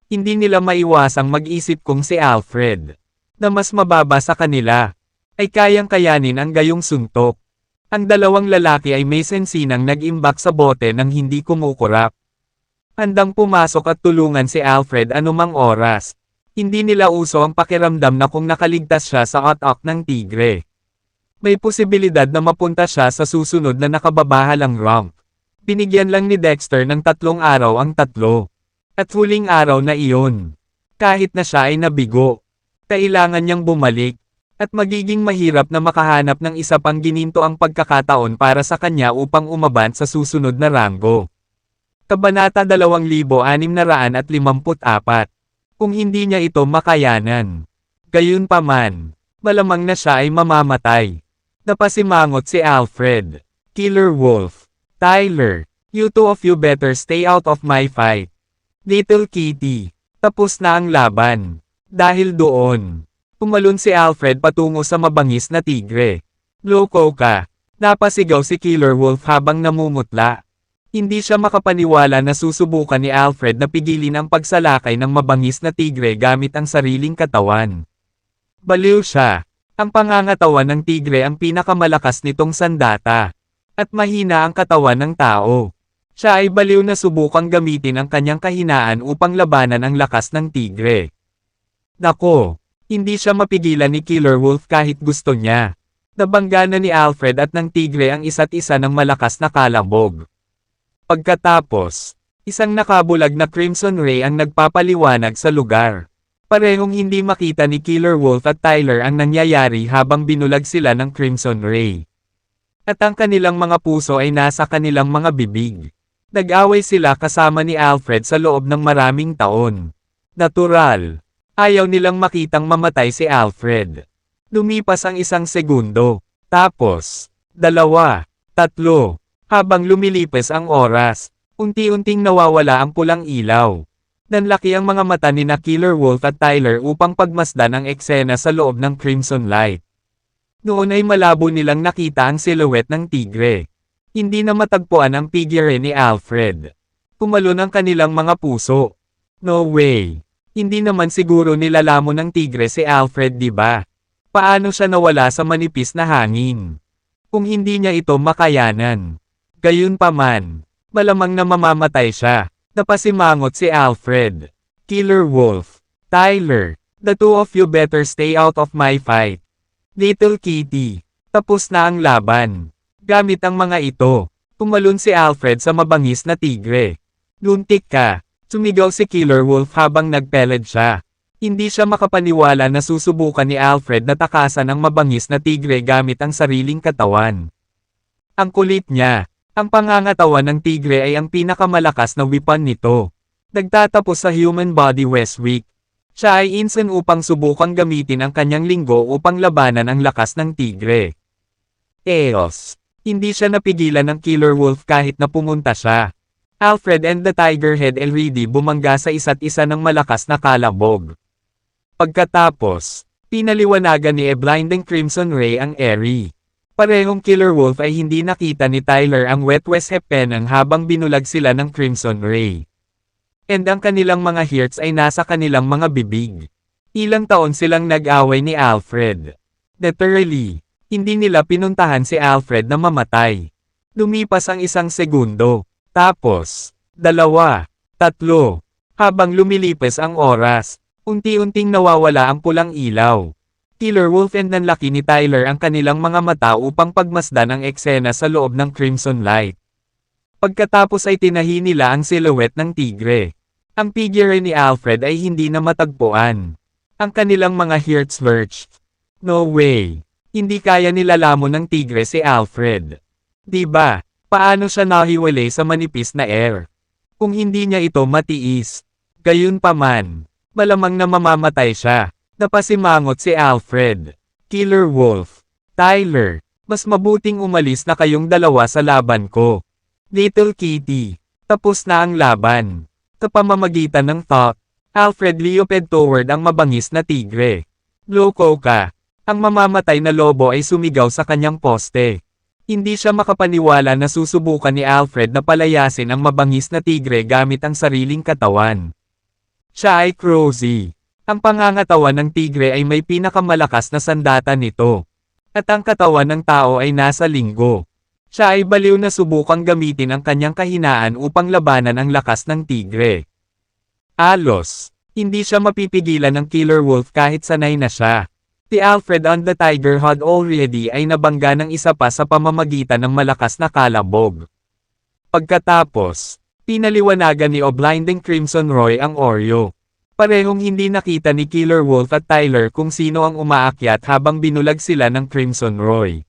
Hindi nila maiwasang mag-isip kung si Alfred, na mas mababa sa kanila, ay kayang kayanin ang gayong suntok. Ang dalawang lalaki ay may sensinang nag-imbak sa bote nang hindi kumukurap. Handang pumasok at tulungan si Alfred anumang oras. Hindi nila uso ang pakiramdam na kung nakaligtas siya sa attack ng tigre. May posibilidad na mapunta siya sa susunod na nakababahalang rank. Binigyan lang ni Dexter ng 3 araw ang 3. At huling araw na iyon. Kahit na siya ay nabigo. Kailangan niyang bumalik. At magiging mahirap na makahanap ng isa pang gininto ang pagkakataon para sa kanya upang umaban sa susunod na ranggo. Kabanata 2654. Kung hindi niya ito makayanan. Gayunpaman, malamang na siya ay mamamatay. Napasimangot si Alfred. Killer Wolf. Tyler, you two of you better stay out of my fight. Little Kitty. Tapos na ang laban. Dahil doon, pumalun si Alfred patungo sa mabangis na tigre. Loko ka. Napasigaw si Killer Wolf habang namumutla. Hindi siya makapaniwala na susubukan ni Alfred na pigilin ang pagsalakay ng mabangis na tigre gamit ang sariling katawan. Baliw siya. Ang pangangatawan ng tigre ang pinakamalakas nitong sandata. At mahina ang katawan ng tao. Siya ay baliw na subukang gamitin ang kanyang kahinaan upang labanan ang lakas ng tigre. Nako, hindi siya mapigilan ni Killer Wolf kahit gusto niya. Nabangga na ni Alfred at ng tigre ang isa't isa ng malakas na kalabog. Pagkatapos, isang nakabulag na Crimson Ray ang nagpapaliwanag sa lugar. Parehong hindi makita ni Killer Wolf at Tyler ang nangyayari habang binulag sila ng Crimson Ray. At ang kanilang mga puso ay nasa kanilang mga bibig. Nag-away sila kasama ni Alfred sa loob ng maraming taon. Natural. Ayaw nilang makitang mamatay si Alfred. Lumipas ang 1 segundo. Tapos, 2, 3. Habang lumilipas ang oras, unti-unting nawawala ang pulang ilaw. Nanlaki ang mga mata ni Killer Wolf at Tyler upang pagmasdan ang eksena sa loob ng Crimson Light. Noon ay malabo nilang nakita ang silhouette ng tigre. Hindi na matagpuan ang figure ni Alfred. Pumalon ang kanilang mga puso. No way. Hindi naman siguro nilalamon ng tigre si Alfred, di ba? Paano siya nawala sa manipis na hangin? Kung hindi niya ito makayanan. Gayunpaman, malamang na mamamatay siya. Napasimangot si Alfred. Killer Wolf. Tyler, the two of you better stay out of my fight. Little Kitty. Tapos na ang laban. Gamit ang mga ito, pumalun si Alfred sa mabangis na tigre. Luntik ka. Sumigaw si Killer Wolf habang nagpeled siya. Hindi siya makapaniwala na susubukan ni Alfred na takasan ang mabangis na tigre gamit ang sariling katawan. Ang kulit niya. Ang pangangatawan ng tigre ay ang pinakamalakas na weapon nito. Nagtatapos sa Human Body West Week. Siya ay insan upang subukang gamitin ang kanyang linggo upang labanan ang lakas ng tigre. Eos. Hindi siya napigilan ng Killer Wolf kahit na pumunta siya. Alfred and the Tigerhead already bumangga sa isa't isa ng malakas na kalabog. Pagkatapos, pinaliwanagan ni Blinding Crimson Ray ang Eri. Parehong Killer Wolf ay hindi nakita ni Tyler ang Wet West Hepenang habang binulag sila ng Crimson Ray. And ang kanilang mga hearts ay nasa kanilang mga bibig. Ilang taon silang nag-away ni Alfred. Literally, hindi nila pinuntahan si Alfred na mamatay. Lumipas ang 1 segundo. Tapos, 2, 3, habang lumilipas ang oras, unti-unting nawawala ang pulang ilaw. Killer Wolf and nanlaki ni Tyler ang kanilang mga mata upang pagmasdan ang eksena sa loob ng Crimson Light. Pagkatapos ay tinahi nila ang silhouette ng tigre. Ang figure ni Alfred ay hindi na matagpuan. Ang kanilang mga hearts lurched. No way. Hindi kaya nilalamon ng tigre si Alfred. Diba? Paano siya nahiwalay sa manipis na air? Kung hindi niya ito matiis. Gayunpaman, malamang na mamamatay siya. Napasimangot si Alfred. Killer Wolf. Tyler, mas mabuting umalis na kayong dalawa sa laban ko. Little Kitty. Tapos na ang laban. Sa pamamagitan ng thought, Alfred leaped toward ang mabangis na tigre. Loko ka. Ang mamamatay na lobo ay sumigaw sa kanyang poste. Hindi siya makapaniwala na susubukan ni Alfred na palayasin ang mabangis na tigre gamit ang sariling katawan. Siya ay Crozzy. Ang pangangatawan ng tigre ay may pinakamalakas na sandata nito. At ang katawan ng tao ay nasa linggo. Siya ay baliw na subukang gamitin ang kanyang kahinaan upang labanan ang lakas ng tigre. Alos, hindi siya mapipigilan ng Killer Wolf kahit sanay na siya. Si Alfred and the Tigerhead already ay nabangga ng isa pa sa pamamagitan ng malakas na kalabog. Pagkatapos, pinaliwanagan ni Blinding Crimson Ray ang Oreo. Parehong hindi nakita ni Killer Wolf at Tyler kung sino ang umaakyat habang binulag sila ng Crimson Ray.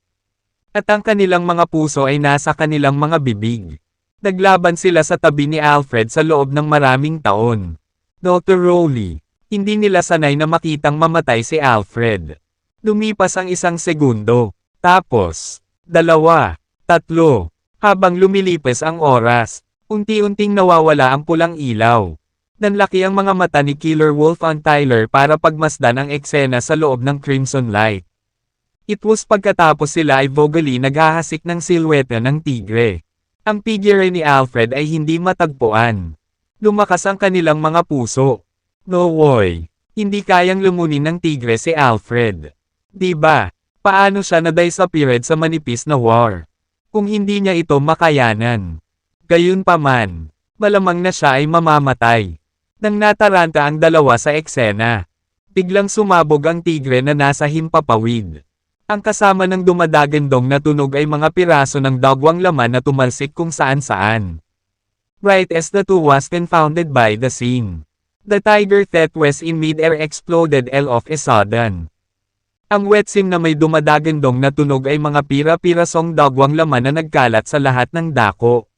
At ang kanilang mga puso ay nasa kanilang mga bibig. Naglaban sila sa tabi ni Alfred sa loob ng maraming taon. Dr. Rowley. Hindi nila sanay na makitang mamatay si Alfred. Lumipas ang 1 segundo. Tapos, 2, 3. Habang lumilipas ang oras, unti-unting nawawala ang pulang ilaw. Nanlaki ang mga mata ni Killer Wolf on Tyler para pagmasdan ang eksena sa loob ng Crimson Light. It was pagkatapos sila ay vogally naghahasik ng silhouette ng tigre. Ang figure ni Alfred ay hindi matagpuan. Lumakas ang kanilang mga puso. No way. Hindi kayang lumunin ng tigre si Alfred. Diba? Paano siya na-disappeared sa manipis na war? Kung hindi niya ito makayanan. Gayunpaman, malamang na siya ay mamamatay. Nang nataranta ang dalawa sa eksena, biglang sumabog ang tigre na nasa himpapawid. Ang kasama ng dumadagandong na tunog ay mga piraso ng dagwang laman na tumalsik kung saan-saan. Right as the two was confounded by the scene. The tiger that was in mid-air exploded all of a sudden. Ang wetsim na may dumadagandong na tunog ay mga pira-pirasong dagwang laman na nagkalat sa lahat ng dako.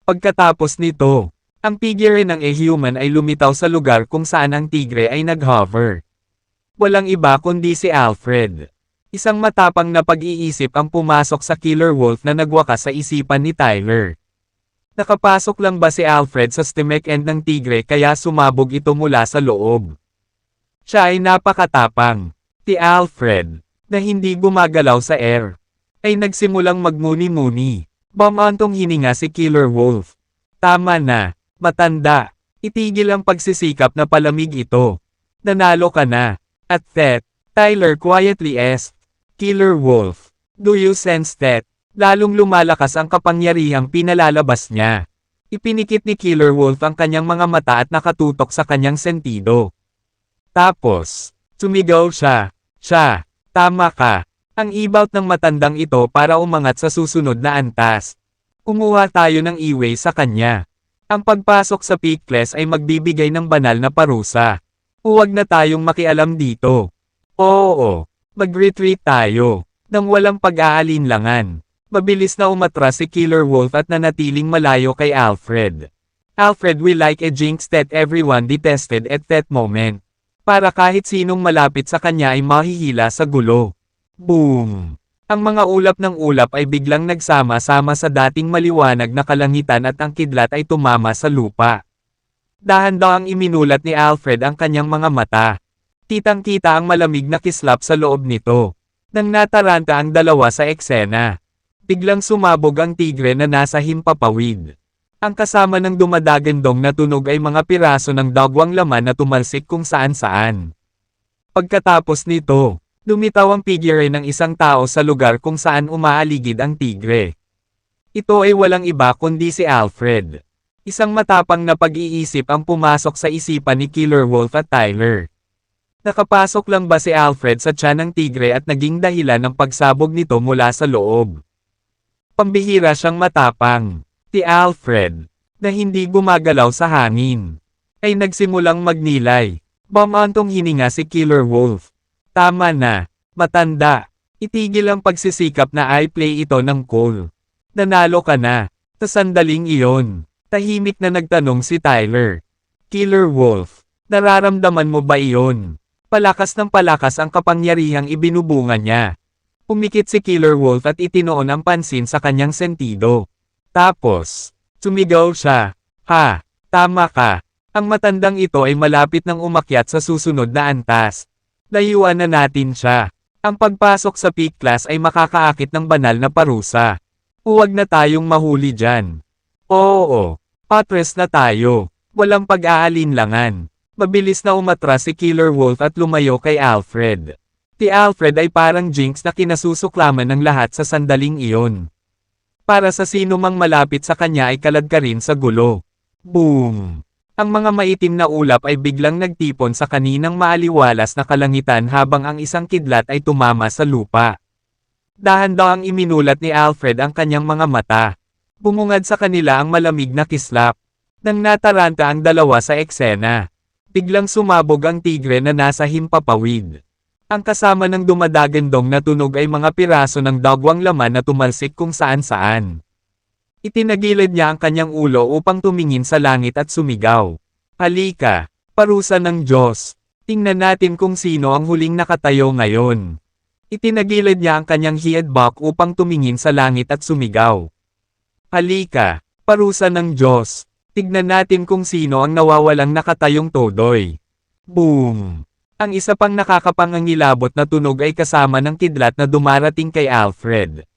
Pagkatapos nito, ang figure ng human ay lumitaw sa lugar kung saan ang tigre ay nag-hover. Walang iba kundi si Alfred. Isang matapang na pag-iisip ang pumasok sa Killer Wolf na nagwakas sa isipan ni Tyler. Nakapasok lang ba si Alfred sa stomach end ng tigre kaya sumabog ito mula sa loob? Siya ay napakatapang. Si Alfred, na hindi gumagalaw sa air, ay nagsimulang magmuni-muni. Bumantong hininga si Killer Wolf. Tama na, matanda. Itigil ang pagsisikap na palamig ito. Nanalo ka na. At that, Tyler quietly asked, Killer Wolf, do you sense that? Lalong lumalakas ang kapangyarihang pinalalabas niya. Ipinikit ni Killer Wolf ang kanyang mga mata at nakatutok sa kanyang sentido. Tapos, sumigaw siya. Tama ka. Ang ibaut ng matandang ito para umangat sa susunod na antas. Kumuha tayo ng e-way sa kanya. Ang pagpasok sa Peakless ay magbibigay ng banal na parusa. Huwag na tayong makialam dito. Oo, mag-retreat tayo. Nang walang pag-aalinlangan. Mabilis na umatras si Killer Wolf at nanatiling malayo kay Alfred. Alfred will like a jinx that everyone detested at that moment. Para kahit sinong malapit sa kanya ay mahihila sa gulo. Boom! Ang mga ulap ng ulap ay biglang nagsama-sama sa dating maliwanag na kalangitan at ang kidlat ay tumama sa lupa. Dahan-dahang iminulat ni Alfred ang kanyang mga mata. Kitang-kita ang malamig na kislap sa loob nito. Nang nataranta ang dalawa sa eksena, biglang sumabog ang tigre na nasa himpapawid. Ang kasama ng dumadagandong na tunog ay mga piraso ng dagwang laman na tumalsik kung saan-saan. Pagkatapos nito, lumitaw ang figure ng isang tao sa lugar kung saan umaaligid ang tigre. Ito ay walang iba kundi si Alfred. Isang matapang na pag-iisip ang pumasok sa isipan ni Killer Wolf at Tyler. Nakapasok lang ba si Alfred sa tiyan ng tigre at naging dahilan ng pagsabog nito mula sa loob? Pambihira siyang matapang. Si Alfred, na hindi gumagalaw sa hangin, ay nagsimulang magnilay. Bumantong hininga si Killer Wolf. Tama na, matanda. Itigil ang pagsisikap na i-play ito ng cool. Nanalo ka na. Sa sandaling iyon, tahimik na nagtanong si Tyler. Killer Wolf, nararamdaman mo ba iyon? Palakas ng palakas ang kapangyarihang ibinubunga niya. Pumikit si Killer Wolf at itinoon ang pansin sa kanyang sentido. Tapos, sumigaw siya. Ha, tama ka. Ang matandang ito ay malapit nang umakyat sa susunod na antas. Layuan na natin siya. Ang pagpasok sa peak class ay makakaakit ng banal na parusa. Huwag na tayong mahuli dyan. Oo, patres na tayo. Walang pag-aalinlangan. Mabilis na umatras si Killer Wolf at lumayo kay Alfred. Si Alfred ay parang jinx na kinasusuklaman ng lahat sa sandaling iyon. Para sa sino mang malapit sa kanya ay kalad ka rin sa gulo. Boom! Ang mga maitim na ulap ay biglang nagtipon sa kaninang maaliwalas na kalangitan habang ang isang kidlat ay tumama sa lupa. Dahan-dahang iminulat ni Alfred ang kanyang mga mata. Bumungad sa kanila ang malamig na kislap. Nang nataranta ang dalawa sa eksena, biglang sumabog ang tigre na nasa himpapawid. Ang kasama ng dumadagandong na tunog ay mga piraso ng dagwang laman na tumalsik kung saan-saan. Itinagilid niya ang kanyang ulo upang tumingin sa langit at sumigaw. Halika, parusa ng Diyos. Tingnan natin kung sino ang huling nakatayo ngayon. Itinagilid niya ang kanyang headbuck upang tumingin sa langit at sumigaw. Halika, parusa ng Diyos. Tignan natin kung sino ang nawawalang nakatayong todoy. Boom! Ang isa pang nakakapangangilabot na tunog ay kasama ng kidlat na dumarating kay Alfred.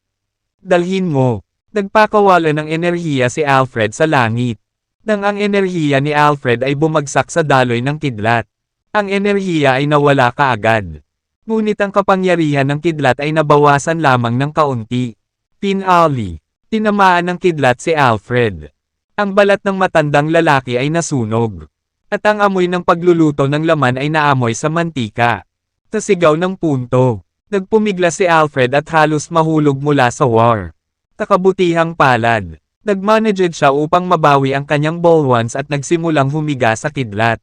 Dalhin mo. Nagpakawala ng enerhiya si Alfred sa langit. Nang ang enerhiya ni Alfred ay bumagsak sa daloy ng kidlat, ang enerhiya ay nawala kaagad. Ngunit ang kapangyarihan ng kidlat ay nabawasan lamang ng kaunti. Finally, tinamaan ng kidlat si Alfred. Ang balat ng matandang lalaki ay nasunog. At ang amoy ng pagluluto ng laman ay naamoy sa mantika. Sa sigaw ng punto, nagpumigla si Alfred at halos mahulog mula sa war. Kabutihang palad. Nagmanaged siya upang mabawi ang kanyang bolwans at nagsimulang humiga sa kidlat.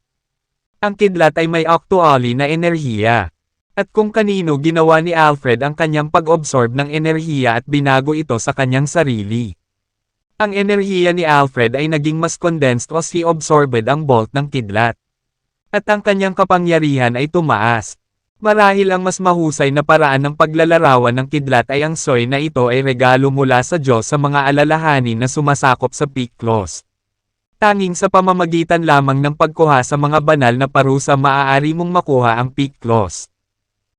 Ang kidlat ay may actually na enerhiya. At kung kanino ginawa ni Alfred ang kanyang pag-absorb ng enerhiya at binago ito sa kanyang sarili. Ang enerhiya ni Alfred ay naging mas condensed as he absorbed ang bolt ng kidlat. At ang kanyang kapangyarihan ay tumaas. Marahil ang mas mahusay na paraan ng paglalarawan ng kidlat ay ang soy na ito ay regalo mula sa Diyos sa mga alalahanin na sumasakop sa peak class. Tanging sa pamamagitan lamang ng pagkuha sa mga banal na parusa maaari mong makuha ang peak class.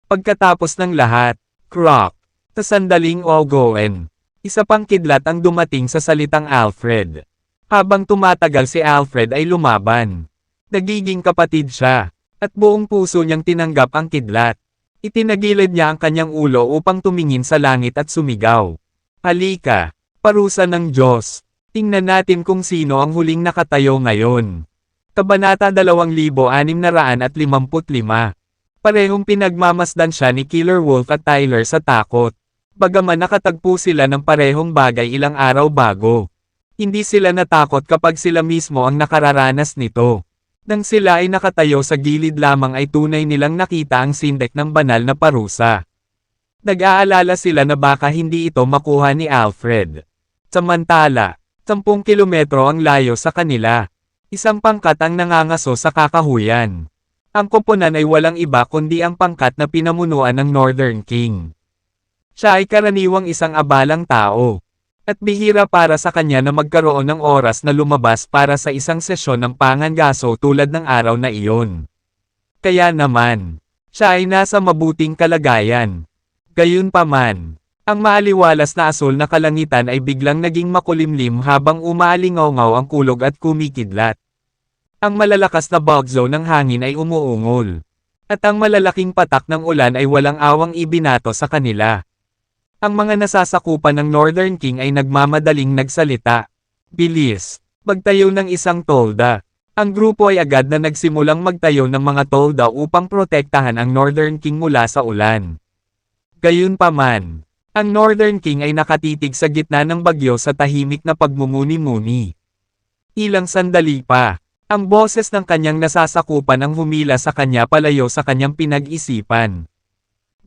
Pagkatapos ng lahat, Croc, sa sandaling Ogoen, isa pang kidlat ang dumating sa salitang Alfred. Habang tumatagal si Alfred ay lumaban. Nagiging kapatid siya. At buong puso niyang tinanggap ang kidlat. Itinagilid niya ang kanyang ulo upang tumingin sa langit at sumigaw. Halika, parusa ng Diyos. Tingnan natin kung sino ang huling nakatayo ngayon. Kabanata 2655. Parehong pinagmamasdan siya ni Killer Wolf at Tyler sa takot. Bagaman nakatagpo sila ng parehong bagay ilang araw bago. Hindi sila natakot kapag sila mismo ang nakararanas nito. Nang sila ay nakatayo sa gilid lamang ay tunay nilang nakita ang sindek ng banal na parusa. Nag-aalala sila na baka hindi ito makuha ni Alfred. Samantala, 10 kilometro ang layo sa kanila. Isang pangkat ang nangangaso sa kakahuyan. Ang koponan ay walang iba kundi ang pangkat na pinamunuan ng Northern King. Siya ay karaniwang isang abalang tao. At bihira para sa kanya na magkaroon ng oras na lumabas para sa isang sesyon ng pangangaso tulad ng araw na iyon. Kaya naman, siya ay nasa mabuting kalagayan. Gayunpaman, ang maaliwalas na asul na kalangitan ay biglang naging makulimlim habang umaalingaw-ngaw ang kulog at kumikidlat. Ang malalakas na bugzo ng hangin ay umuungol. At ang malalaking patak ng ulan ay walang awang ibinato sa kanila. Ang mga nasasakupan ng Northern King ay nagmamadaling nagsalita. Bilis, magtayo ng isang tolda. Ang grupo ay agad na nagsimulang magtayo ng mga tolda upang protektahan ang Northern King mula sa ulan. Gayunpaman, ang Northern King ay nakatitig sa gitna ng bagyo sa tahimik na pagmumuni-muni. Ilang sandali pa, ang boses ng kanyang nasasakupan ang humila sa kanya palayo sa kanyang pinag-isipan.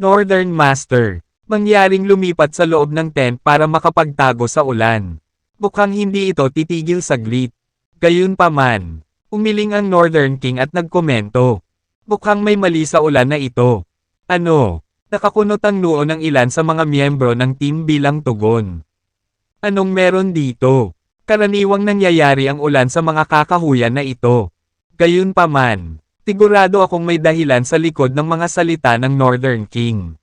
Northern Master, mangyaring lumipat sa loob ng tent para makapagtago sa ulan. Mukhang hindi ito titigil saglit. Gayunpaman, umiling ang Northern King at nagkomento. Mukhang may mali sa ulan na ito. Ano? Nakakunot ang noo ng ilan sa mga miyembro ng team bilang tugon. Anong meron dito? Karaniwang nangyayari ang ulan sa mga kakahuyan na ito. Gayunpaman, sigurado akong may dahilan sa likod ng mga salita ng Northern King.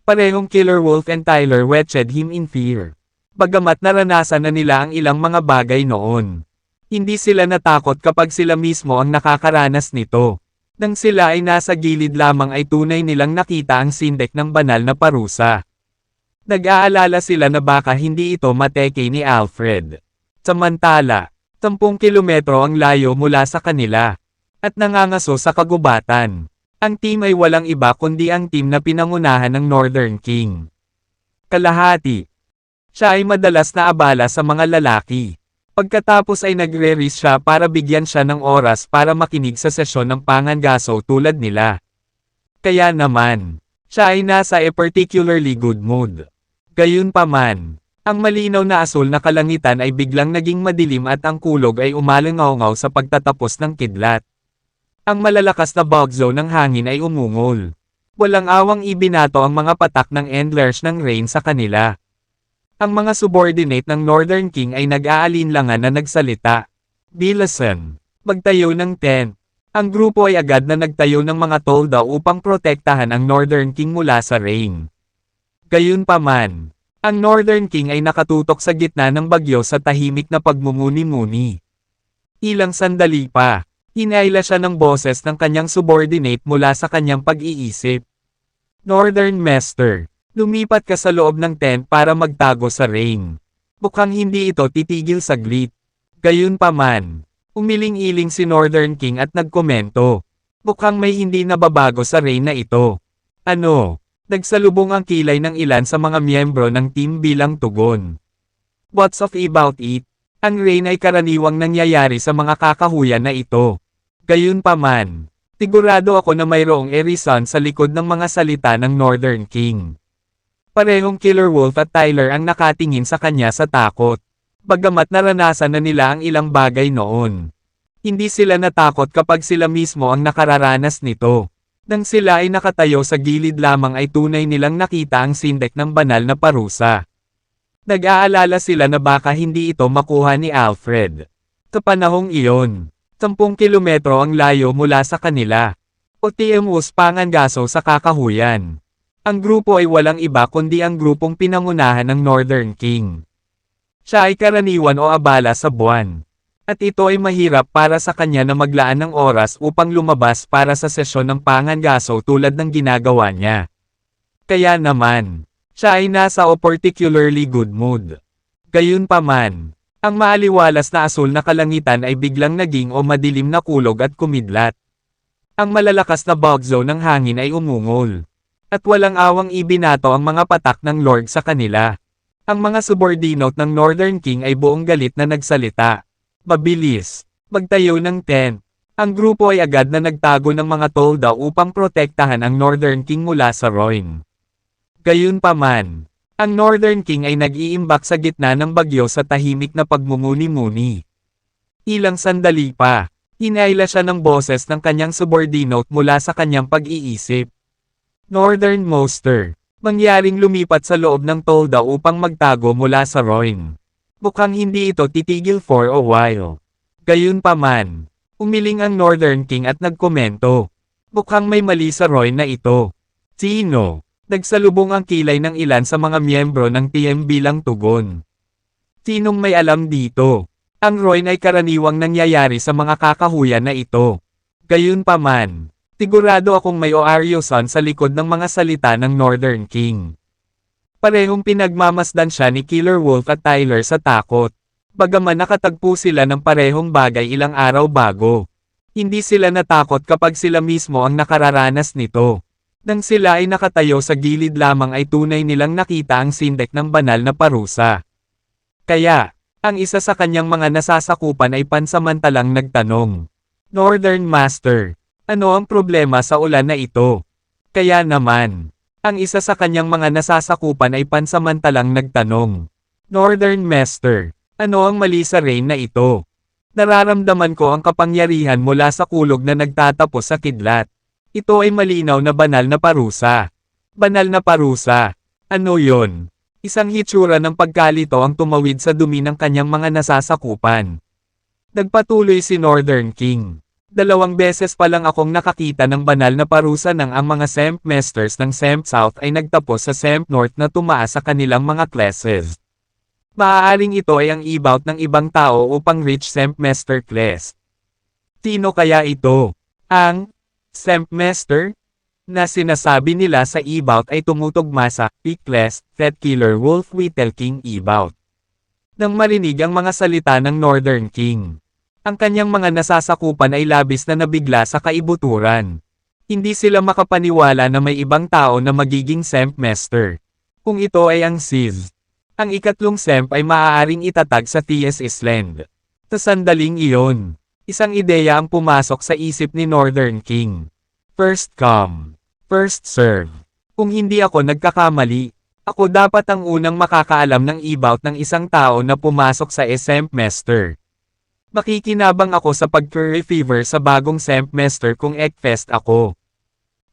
Parehong Killer Wolf and Tyler wetched him in fear. Bagamat naranasan na nila ang ilang mga bagay noon. Hindi sila natakot kapag sila mismo ang nakakaranas nito. Nang sila ay nasa gilid lamang ay tunay nilang nakita ang sindek ng banal na parusa. Nag-aalala sila na baka hindi ito mateke ni Alfred. Samantala, 10 kilometro ang layo mula sa kanila. At nangangaso sa kagubatan. Ang team ay walang iba kundi ang team na pinangunahan ng Northern King. Kalahati. Siya ay madalas na abala sa mga lalaki. Pagkatapos ay nagre-risk siya para bigyan siya ng oras para makinig sa sesyon ng pangangaso tulad nila. Kaya naman, siya ay nasa a particularly good mood. Gayunpaman, ang malinaw na asul na kalangitan ay biglang naging madilim at ang kulog ay umalingaw-ngaw sa pagtatapos ng kidlat. Ang malalakas na bugzo ng hangin ay umungol. Walang awang ibinato ang mga patak ng endlers ng rain sa kanila. Ang mga subordinate ng Northern King ay nag-aalinlangan na nagsalita. Bilasan, magtayo ng tent. Ang grupo ay agad na nagtayo ng mga tolda upang protektahan ang Northern King mula sa rain. Gayunpaman, ang Northern King ay nakatutok sa gitna ng bagyo sa tahimik na pagmumuni-muni. Ilang sandali pa, hinayla siya ng boses ng kanyang subordinate mula sa kanyang pag-iisip. Northern Master, lumipat ka sa loob ng tent para magtago sa rain. Mukhang hindi ito titigil saglit. Gayunpaman, umiling-iling si Northern King at nagkomento. Mukhang may hindi nababago sa rain na ito. Ano? Nagsalubong ang kilay ng ilan sa mga miyembro ng team bilang tugon. What's of about it? Ang rain ay karaniwang nangyayari sa mga kakahuyan na ito. Gayunpaman, sigurado ako na mayroong reason sa likod ng mga salita ng Northern King. Parehong Killer Wolf at Tyler ang nakatingin sa kanya sa takot. Bagamat naranasan na nila ang ilang bagay noon. Hindi sila natakot kapag sila mismo ang nakararanas nito. Nang sila ay nakatayo sa gilid lamang ay tunay nilang nakita ang sindek ng banal na parusa. Nag-aalala sila na baka hindi ito makuha ni Alfred. Sa panahong iyon, 10 kilometro ang layo mula sa kanila. O TMUs pangangaso sa kakahuyan. Ang grupo ay walang iba kundi ang grupong pinangunahan ng Northern King. Siya ay karaniwan o abala sa buwan. At ito ay mahirap para sa kanya na maglaan ng oras upang lumabas para sa sesyon ng pangangaso tulad ng ginagawa niya. Kaya naman, siya ay nasa o particularly good mood. Gayunpaman, ang maaliwalas na asul na kalangitan ay biglang naging o madilim na kulog at kumidlat. Ang malalakas na bugzo ng hangin ay umungol. At walang awang ibinato ang mga patak ng Lord sa kanila. Ang mga subordinate ng Northern King ay buong galit na nagsalita. Mabilis, magtayo ng tent. Ang grupo ay agad na nagtago ng mga tolda upang protektahan ang Northern King mula sa rain. Gayunpaman, ang Northern King ay nag-iimbak sa gitna ng bagyo sa tahimik na pagmumuni-muni. Ilang sandali pa, hinayla siya ng boses ng kanyang subordinate mula sa kanyang pag-iisip. Northern Master, Mangyaring lumipat sa loob ng tolda upang magtago mula sa Roin. Mukhang hindi ito titigil for a while. Gayunpaman, umiling ang Northern King at nagkomento. Mukhang may mali sa Roin na ito. Sino? Nagsalubong ang kilay ng ilan sa mga miyembro ng TM bilang tugon. Sinong may alam dito? Ang Roin ay karaniwang nangyayari sa mga kakahuyan na ito. Gayunpaman, sigurado akong may Oarioson sa likod ng mga salita ng Northern King. Parehong pinagmamasdan siya ni Killer Wolf at Tyler sa takot. Bagaman nakatagpo sila ng parehong bagay ilang araw bago. Hindi sila natakot kapag sila mismo ang nakararanas nito. Nang sila ay nakatayo sa gilid lamang ay tunay nilang nakita ang sindek ng banal na parusa. Kaya, ang isa sa kanyang mga nasasakupan ay pansamantalang nagtanong. Northern Master, ano ang problema sa ulan na ito? Kaya naman, ang isa sa kanyang mga nasasakupan ay pansamantalang nagtanong. Northern Master, ano ang mali sa rain na ito? Nararamdaman ko ang kapangyarihan mula sa kulog na nagtatapos sa kidlat. Ito ay malinaw na banal na parusa. Banal na parusa. Ano yon? Isang hitsura ng pagkalito ang tumawid sa dumi ng kanyang mga nasasakupan. Nagpatuloy si Northern King. 2 beses pa lang akong nakakita ng banal na parusa nang ang mga Semp Masters ng Semp South ay nagtapos sa Semp North na tumaas sa kanilang mga classes. Maaaring ito ay ang ibout ng ibang tao upang reach Semp Master class. Sino kaya ito? Ang Semp Master na sinasabi nila sa ibout ay tumutugma sa peak class, Fat Killer Wolf Whittle King ibout. Nang marinig ang mga salita ng Northern King, ang kanyang mga nasasakupan ay labis na nabigla sa kaibuturan. Hindi sila makapaniwala na may ibang tao na magiging Semp Master. Kung ito ay ang Siz, ang ikatlong Semp ay maaaring itatag sa TS Island. Sa sandaling iyon, isang ideya ang pumasok sa isip ni Northern King. First come, first serve. Kung hindi ako nagkakamali, ako dapat ang unang makakaalam ng ibout ng isang tao na pumasok sa Semp Master. Makikinabang ako sa pag-curry fever sa bagong Semp Master kung Ekfest ako.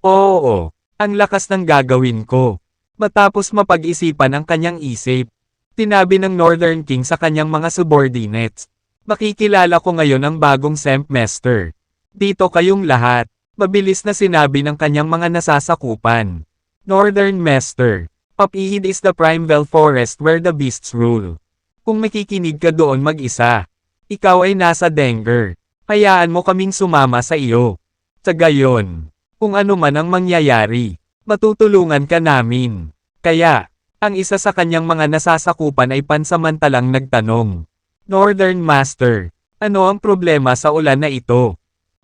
Oo, ang lakas ng gagawin ko. Matapos mapag-isipan ang kanyang isip, tinabi ng Northern King sa kanyang mga subordinates. Makikilala ko ngayon ang bagong Semp Master. Dito kayong lahat. Mabilis na sinabi ng kanyang mga nasasakupan. Northern Master, Papihid is the primeval forest where the beasts rule. Kung makikinig ka doon mag-isa, ikaw ay nasa danger. Hayaan mo kaming sumama sa iyo. Sa gayon, kung ano man ang mangyayari, matutulungan ka namin. Kaya, ang isa sa kanyang mga nasasakupan ay pansamantalang nagtanong. Northern Master, ano ang problema sa ulan na ito?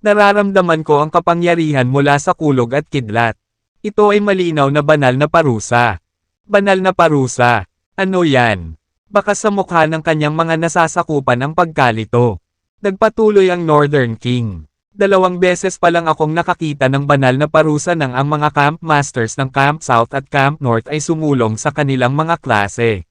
Nararamdaman ko ang kapangyarihan mula sa kulog at kidlat. Ito ay malinaw na banal na parusa. Banal na parusa. Ano yan? Baka sa mukha ng kanyang mga nasasakupan ang pagkalito. Nagpatuloy ang Northern King. 2 beses pa lang akong nakakita ng banal na parusa nang ang mga Camp Masters ng Camp South at Camp North ay sumulong sa kanilang mga klase.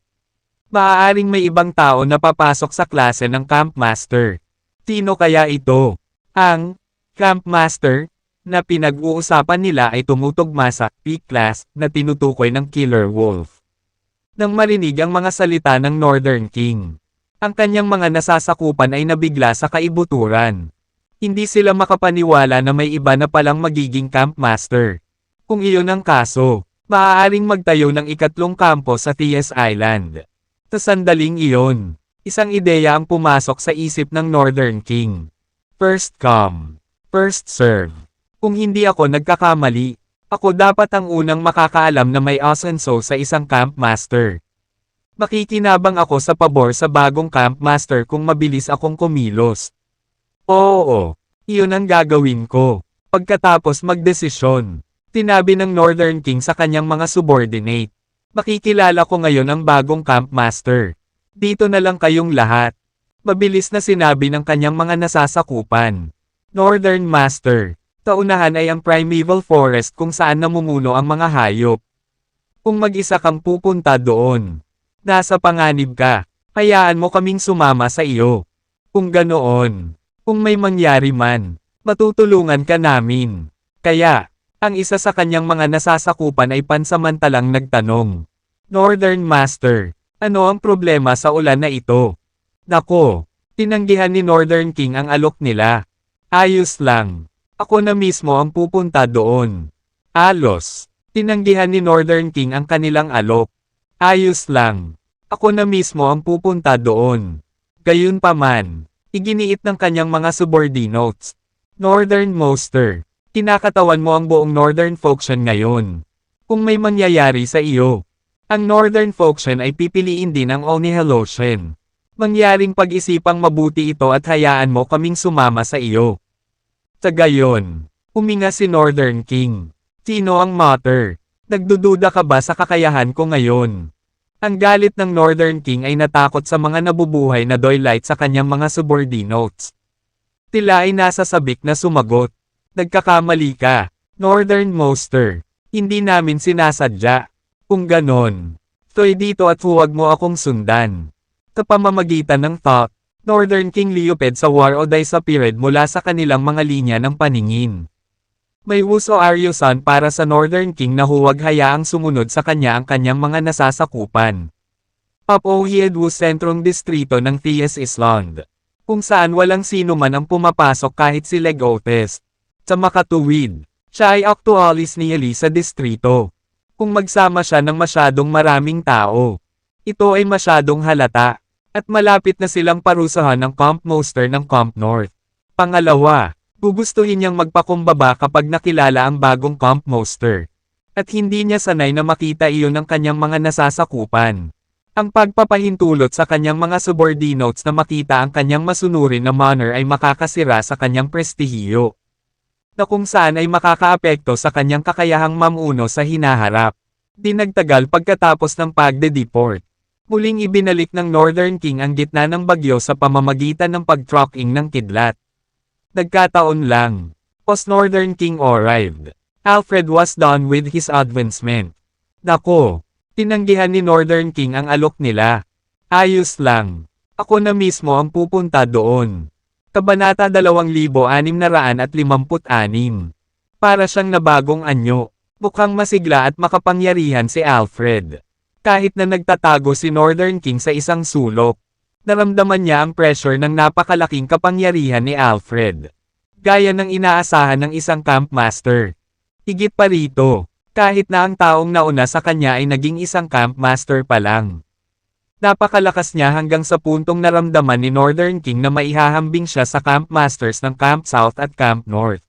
Maaaring may ibang tao na papasok sa klase ng Camp Master. Sino kaya ito? Ang Camp Master na pinag-uusapan nila ay tumutugma sa peak class na tinutukoy ng Killer Wolf. Nang marinig ang mga salita ng Northern King, ang kanyang mga nasasakupan ay nabigla sa kaibuturan. Hindi sila makapaniwala na may iba na palang magiging Camp Master. Kung iyon ang kaso, maaaring magtayo ng ikatlong kampo sa TS Island. Sa sandaling iyon, isang ideya ang pumasok sa isip ng Northern King. First come, first serve. Kung hindi ako nagkakamali, ako dapat ang unang makakaalam na may asenso sa isang Camp Master. Makikinabang ako sa pabor sa bagong Camp Master kung mabilis akong kumilos. Oo, iyon ang gagawin ko. Pagkatapos magdesisyon, tinabi ng Northern King sa kanyang mga subordinate. Makikilala ko ngayon ang bagong Camp Master. Dito na lang kayong lahat. Mabilis na sinabi ng kanyang mga nasasakupan. Northern Master, kaunahan ay ang primeval forest kung saan namumuno ang mga hayop. Kung mag-isa kang pupunta doon, nasa panganib ka, hayaan mo kaming sumama sa iyo. Kung ganoon, kung may mangyari man, matutulungan ka namin. Kaya, Ang isa sa kanyang mga nasasakupan ay pansamantalang nagtanong. Northern Master, ano ang problema sa ulan na ito? Nako, tinanggihan ni Northern King ang alok nila. Ayos lang. Ako na mismo ang pupunta doon. Alos, tinanggihan ni Northern King ang kanilang alok. Ayos lang. Ako na mismo ang pupunta doon. Gayunpaman, iginiit ng kanyang mga subordinates. Northern Master, kinakatawan mo ang buong Northern Faction ngayon. Kung may mangyayari sa iyo, ang Northern Faction ay pipiliin din ang Onihaloshen. Mangyaring pag-isipang mabuti ito at hayaan mo kaming sumama sa iyo. Sa gayon, huminga si Northern King. Sino ang matter? Nagdududa ka ba sa kakayahan ko ngayon? Ang galit ng Northern King ay natakot sa mga nabubuhay na doylight sa kanyang mga subordinates. Tila ay nasa sabik na sumagot. Nagkakamali ka, Northern Master. Hindi namin sinasadya. Kung ganon, to'y dito at huwag mo akong sundan. Sa pamamagitan ng thought, Northern King liuped sa War Odyssey sa period mula sa kanilang mga linya ng paningin. May uso Aryosan para sa Northern King na huwag hayaang sumunod sa kanya ang kanyang mga nasasakupan. Papohied was sentrong distrito ng Thies Island, kung saan walang sino man ang pumapasok kahit si Legotes. Sa makatuwid, siya ay aktualis ni Eli sa distrito. Kung magsama siya ng masyadong maraming tao, ito ay masyadong halata, at malapit na silang parusahan ng Camp Master ng Camp North. Pangalawa, gugustuhin niyang magpakumbaba kapag nakilala ang bagong Camp Master. At hindi niya sanay na makita iyon ng kanyang mga nasasakupan. Ang pagpapahintulot sa kanyang mga subordinates na makita ang kanyang masunurin na manner ay makakasira sa kanyang prestihiyo. Na kung saan ay makakaapekto sa kanyang kakayahang mamuno sa hinaharap. Di nagtagal pagkatapos ng pagde-deport. Muling ibinalik ng Northern King ang gitna ng bagyo sa pamamagitan ng pag-trucking ng kidlat. Nagkataon lang. Post-Northern King arrived. Alfred was done with his advancement. Nako, tinanggihan ni Northern King ang alok nila. Ayos lang. Ako na mismo ang pupunta doon. Kabanata 2656. Para siyang nabagong anyo. Mukhang masigla at makapangyarihan si Alfred. Kahit na nagtatago si Northern King sa isang sulok, naramdaman niya ang pressure ng napakalaking kapangyarihan ni Alfred. Gaya ng inaasahan ng isang camp master. Higit pa rito, kahit na ang taong nauna sa kanya ay naging isang camp master pa lang. Napakalakas niya hanggang sa puntong naramdaman ni Northern King na maihahambing siya sa camp masters ng Camp South at Camp North.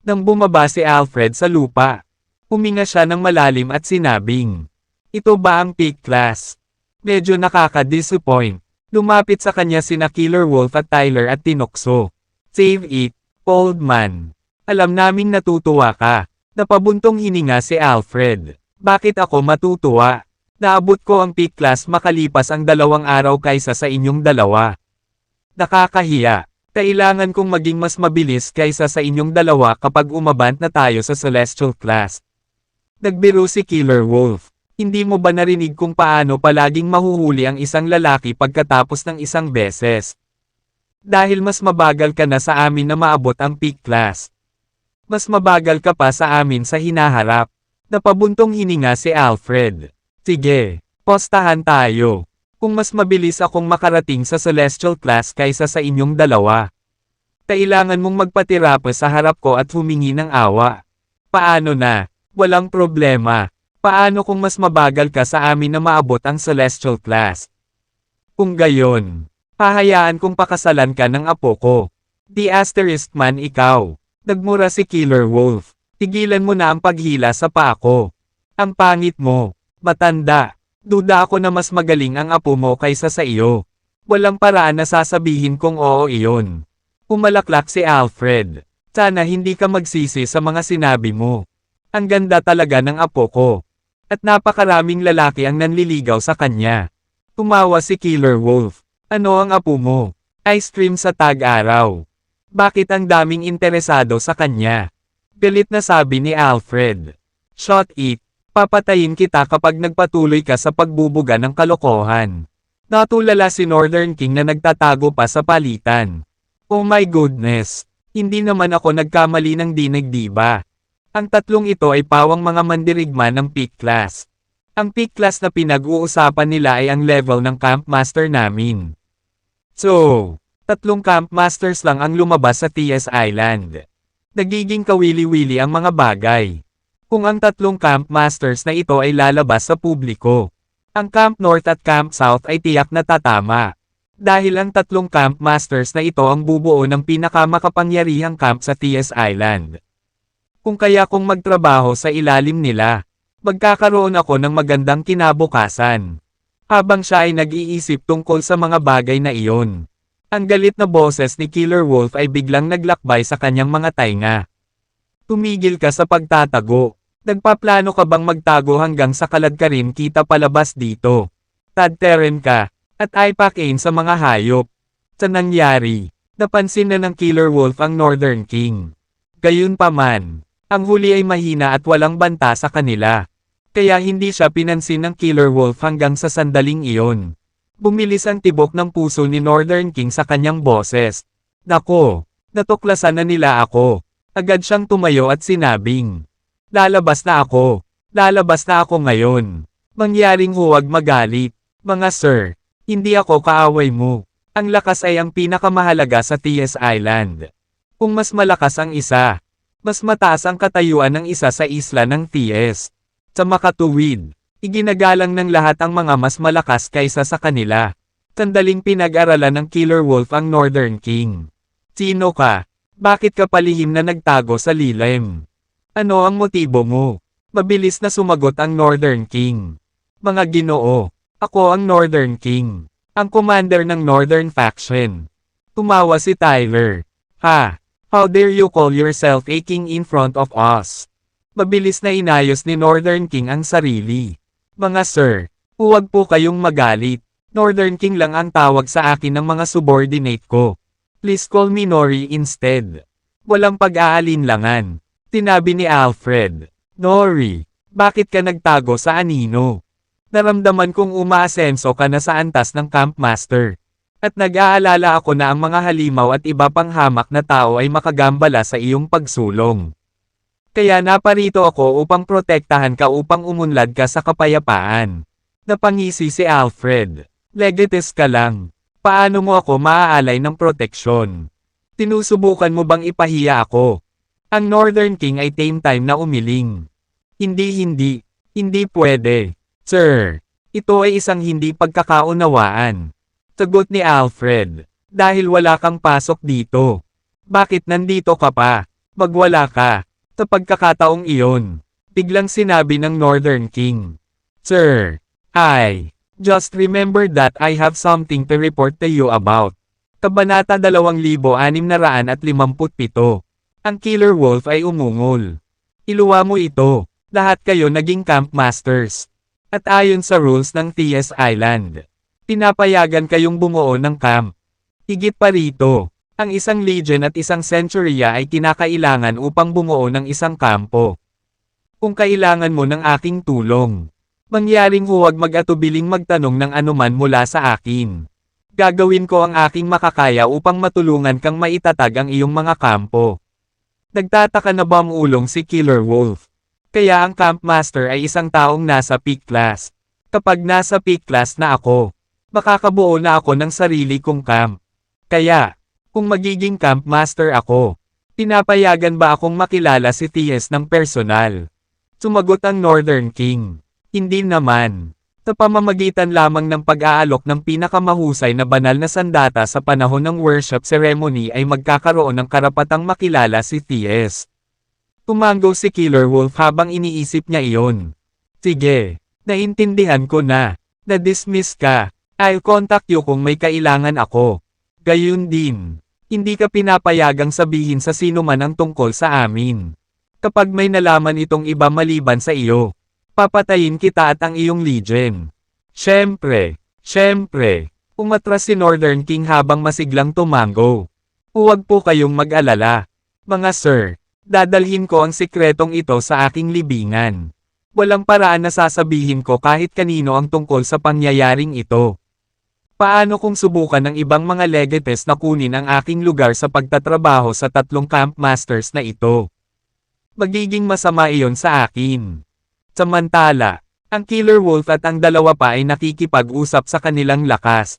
Nang bumaba si Alfred sa lupa, huminga siya ng malalim at sinabing, "Ito ba ang peak class?" Medyo nakaka-disappoint. Lumapit sa kanya sina Killer Wolf at Tyler at tinukso. "Save it, old man. Alam naming natutuwa ka." Napabuntong hininga si Alfred. "Bakit ako matutuwa? Naabot ko ang peak class makalipas ang 2 araw kaysa sa inyong dalawa. Nakakahiya. Kailangan kong maging mas mabilis kaysa sa inyong dalawa kapag umabant na tayo sa Celestial class." Nagbiro si Killer Wolf. "Hindi mo ba narinig kung paano palaging mahuhuli ang isang lalaki pagkatapos ng isang beses? Dahil mas mabagal ka na sa amin na maabot ang peak class. Mas mabagal ka pa sa amin sa hinaharap." Napabuntong hininga si Alfred. "Sige, postahan tayo. Kung mas mabilis akong makarating sa Celestial class kaysa sa inyong dalawa, kailangan mong magpatira pa sa harap ko at humingi ng awa. Paano na? Walang problema. Paano kung mas mabagal ka sa amin na maabot ang Celestial class? Kung gayon, hahayaan kong pakasalan ka ng apo ko. Di asterisk man ikaw." Nagmura si Killer Wolf. "Tigilan mo na ang paghila sa paa ko. Ang pangit mo. Matanda. Duda ako na mas magaling ang apo mo kaysa sa iyo. Walang paraan na sasabihin kong oo iyon." Pumalaklak si Alfred. "Sana hindi ka magsisi sa mga sinabi mo. Ang ganda talaga ng apo ko. At napakaraming lalaki ang nanliligaw sa kanya." Tumawa si Killer Wolf. "Ano ang apo mo? Ice cream sa tag-araw. Bakit ang daming interesado sa kanya?" Galit na sabi ni Alfred. "Shot it. Papatayin kita kapag nagpatuloy ka sa pagbubuga ng kalokohan." Natulala si Northern King na nagtatago pa sa palitan. "Oh my goodness. Hindi naman ako nagkamali ng dinig, di ba? Ang tatlong ito ay pawang mga mandirigma ng peak class. Ang peak class na pinag-uusapan nila ay ang level ng Camp Master namin. So, tatlong Camp Masters lang ang lumabas sa TS Island. Nagiging kawili-wili ang mga bagay. Kung ang tatlong Camp Masters na ito ay lalabas sa publiko, ang Camp North at Camp South ay tiyak na tatama. Dahil ang tatlong Camp Masters na ito ang bubuo ng pinakamakapangyarihang camp sa TS Island. Kung magtrabaho sa ilalim nila, magkakaroon ako ng magandang kinabukasan. Habang siya ay nag-iisip tungkol sa mga bagay na iyon, ang galit na boses ni Killer Wolf ay biglang naglakbay sa kanyang mga tainga. Tumigil ka sa pagtatago. Nagpaplano ka bang magtago hanggang sa kaladkarin kita palabas dito? Tadteren ka, at ipakain sa mga hayop. Sa nangyari, napansin na ng Killer Wolf ang Northern King. Gayunpaman, ang huli ay mahina at walang banta sa kanila. Kaya hindi siya pinansin ng Killer Wolf hanggang sa sandaling iyon. Bumilis ang tibok ng puso ni Northern King sa kanyang boses. Nako, natuklasan na nila ako. Agad siyang tumayo at sinabing, lalabas na ako. Lalabas na ako ngayon. Mangyaring huwag magalit. Mga sir, hindi ako kaaway mo. Ang lakas ay ang pinakamahalaga sa TS Island. Kung mas malakas ang isa, mas mataas ang katayuan ng isa sa isla ng TS. Sa makatuwid, iginagalang ng lahat ang mga mas malakas kaysa sa kanila. Sandaling pinag-aralan ng Killer Wolf ang Northern King. Sino ka? Bakit ka palihim na nagtago sa lilim? Ano ang motibo mo? Mabilis na sumagot ang Northern King. Mga ginoo, ako ang Northern King, ang commander ng Northern Faction. Tumawa si Tyler. Ha? How dare you call yourself a king in front of us? Mabilis na inayos ni Northern King ang sarili. Mga sir, huwag po kayong magalit. Northern King lang ang tawag sa akin ng mga subordinate ko. Please call me Nori instead. Walang pag-aalinlangan. Tinabi ni Alfred. Nori, bakit ka nagtago sa anino? Naramdaman kong umaasenso ka na sa antas ng Camp Master. At nag-aalala ako na ang mga halimaw at iba pang hamak na tao ay makagambala sa iyong pagsulong. Kaya naparito ako upang protektahan ka upang umunlad ka sa kapayapaan. Napangisi si Alfred. Legates ka lang. Paano mo ako maaalay ng proteksyon? Tinusubukan mo bang ipahiya ako? Ang Northern King ay tame time na umiling. Hindi pwede. Sir, ito ay isang hindi pagkakaunawaan. Sagot ni Alfred. Dahil wala kang pasok dito. Bakit nandito ka pa? Magwala ka. Sa pagkakataong iyon, biglang sinabi ng Northern King. Sir, I just remember that I have something to report to you about. Kabanata 2657. Ang Killer Wolf ay umungol. Iluwa mo ito. Lahat kayo naging Camp Masters. At ayon sa rules ng TS Island, pinapayagan kayong bumuo ng camp. Higit pa rito, ang isang legion at isang centuria ay kinakailangan upang bumuo ng isang kampo. Kung kailangan mo ng aking tulong, mangyaring huwag mag-atubiling magtanong ng anuman mula sa akin. Gagawin ko ang aking makakaya upang matulungan kang maitatag ang iyong mga kampo. Nagtataka na ba ang ulong si Killer Wolf? Kaya ang Camp Master ay isang taong nasa peak class. Kapag nasa peak class na ako, makakabuo na ako ng sarili kong camp. Kaya, kung magiging Camp Master ako, pinapayagan ba akong makilala si TS ng personal? Sumagot ang Northern King. Hindi naman. Sa pamamagitan lamang ng pag-aalok ng pinakamahusay na banal na sandata sa panahon ng worship ceremony ay magkakaroon ng karapatang makilala si TS. Tumango si Killer Wolf habang iniisip niya iyon. Sige, naintindihan ko na. Na-dismiss ka. I'll contact you kung may kailangan ako. Gayun din, hindi ka pinapayagang sabihin sa sino man ang tungkol sa amin. Kapag may nalaman itong iba maliban sa iyo, papatayin kita at ang iyong legion. Siyempre, umatras si Northern King habang masiglang tumango. Huwag po kayong mag-alala. Mga sir, dadalhin ko ang sikretong ito sa aking libingan. Walang paraan na sasabihin ko kahit kanino ang tungkol sa pangyayaring ito. Paano kung subukan ng ibang mga legates na kunin ang aking lugar sa pagtatrabaho sa tatlong Camp Masters na ito? Magiging masama iyon sa akin. Samantala, ang Killer Wolf at ang dalawa pa ay nakikipag-usap sa kanilang lakas.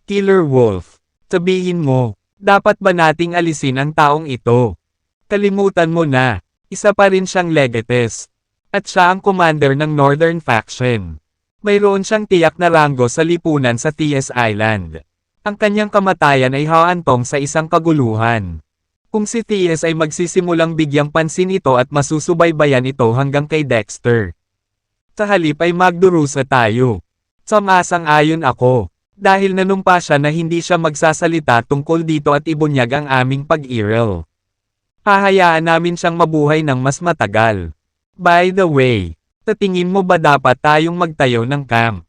Killer Wolf, sabihin mo, dapat ba nating alisin ang taong ito? Kalimutan mo na, isa pa rin siyang Legates. At siya ang commander ng Northern Faction. Mayroon siyang tiyak na ranggo sa lipunan sa TS Island. Ang kanyang kamatayan ay haantong sa isang kaguluhan. Kung si TS ay magsisimulang bigyang pansin ito at masusubaybayan ito hanggang kay Dexter. Sa halip ay magdurusa tayo. Samasang-ayon ako. Dahil nanumpa siya na hindi siya magsasalita tungkol dito at ibunyag ang aming pag-iral. Hahayaan namin siyang mabuhay ng mas matagal. By the way, sa tingin mo ba dapat tayong magtayo ng camp?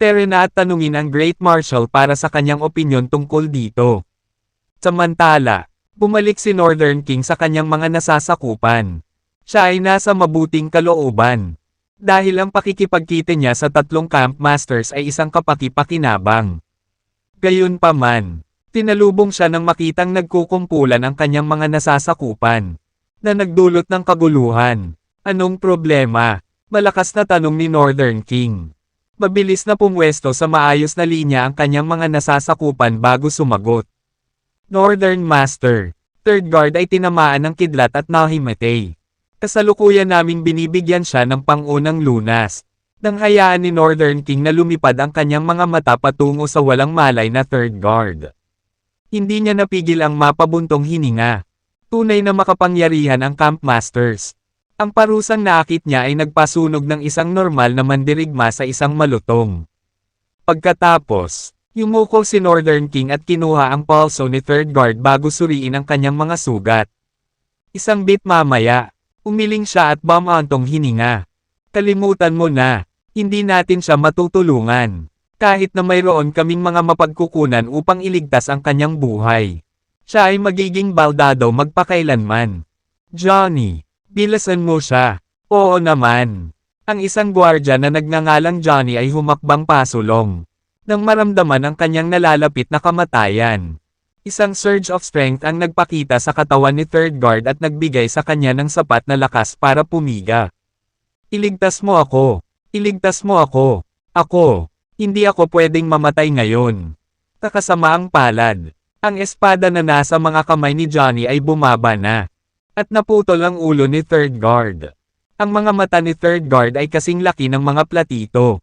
Tere na at tanungin ang Great Marshal para sa kanyang opinyon tungkol dito. Samantala, bumalik si Northern King sa kanyang mga nasasakupan. Siya ay nasa mabuting kalooban. Dahil ang pakikipagkita niya sa tatlong camp masters ay isang kapaki-pakinabang. Gayunpaman, tinalubong siya nang makitang nagkukumpulan ang kanyang mga nasasakupan, na nagdulot ng kaguluhan. Anong problema? Malakas na tanong ni Northern King. Mabilis na pumwesto sa maayos na linya ang kanyang mga nasasakupan bago sumagot. Northern Master, Third Guard ay tinamaan ng kidlat at nahimatay. Kasalukuyan naming binibigyan siya ng pangunang lunas. Nang hayaan ni Northern King na lumipad ang kanyang mga mata patungo sa walang malay na Third Guard. Hindi niya napigil ang mapabuntong hininga. Tunay na makapangyarihan ang Camp Masters. Ang parusang naakit niya ay nagpasunog ng isang normal na mandirigma sa isang malutong. Pagkatapos, yumuko si Northern King at kinuha ang pulso ni Third Guard bago suriin ang kanyang mga sugat. Isang bit mamaya, umiling siya at bumantong hininga. Kalimutan mo na, hindi natin siya matutulungan. Kahit na mayroon kaming mga mapagkukunan upang iligtas ang kanyang buhay. Siya ay magiging baldado magpakailanman. Johnny, bilasan mo siya. Oo naman. Ang isang gwardya na nagngangalang Johnny ay humakbang pasulong. Nang maramdaman ang kanyang nalalapit na kamatayan. Isang surge of strength ang nagpakita sa katawan ni Third Guard at nagbigay sa kanya ng sapat na lakas para pumiga. Iligtas mo ako. Iligtas mo ako. Ako. Hindi ako pwedeng mamatay ngayon. Kakasamaang palad. Ang espada na nasa mga kamay ni Johnny ay bumaba na. At naputol ang ulo ni Third Guard. Ang mga mata ni Third Guard ay kasing laki ng mga platito.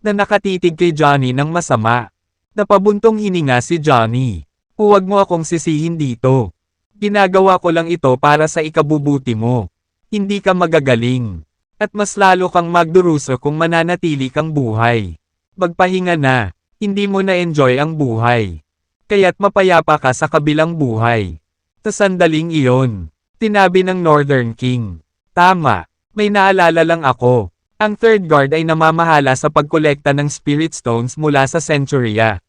Na nakatitig kay Johnny ng masama. Napabuntong hininga si Johnny. Huwag mo akong sisihin dito. Ginagawa ko lang ito para sa ikabubuti mo. Hindi ka magagaling. At mas lalo kang magduruso kung mananatili kang buhay. Magpahinga na. Hindi mo na-enjoy ang buhay. Kaya't mapayapa ka sa kabilang buhay. Sa sandaling iyon, tinabi ng Northern King. Tama, may naalala lang ako. Ang Third Guard ay namamahala sa pagkolekta ng Spirit Stones mula sa Centuria.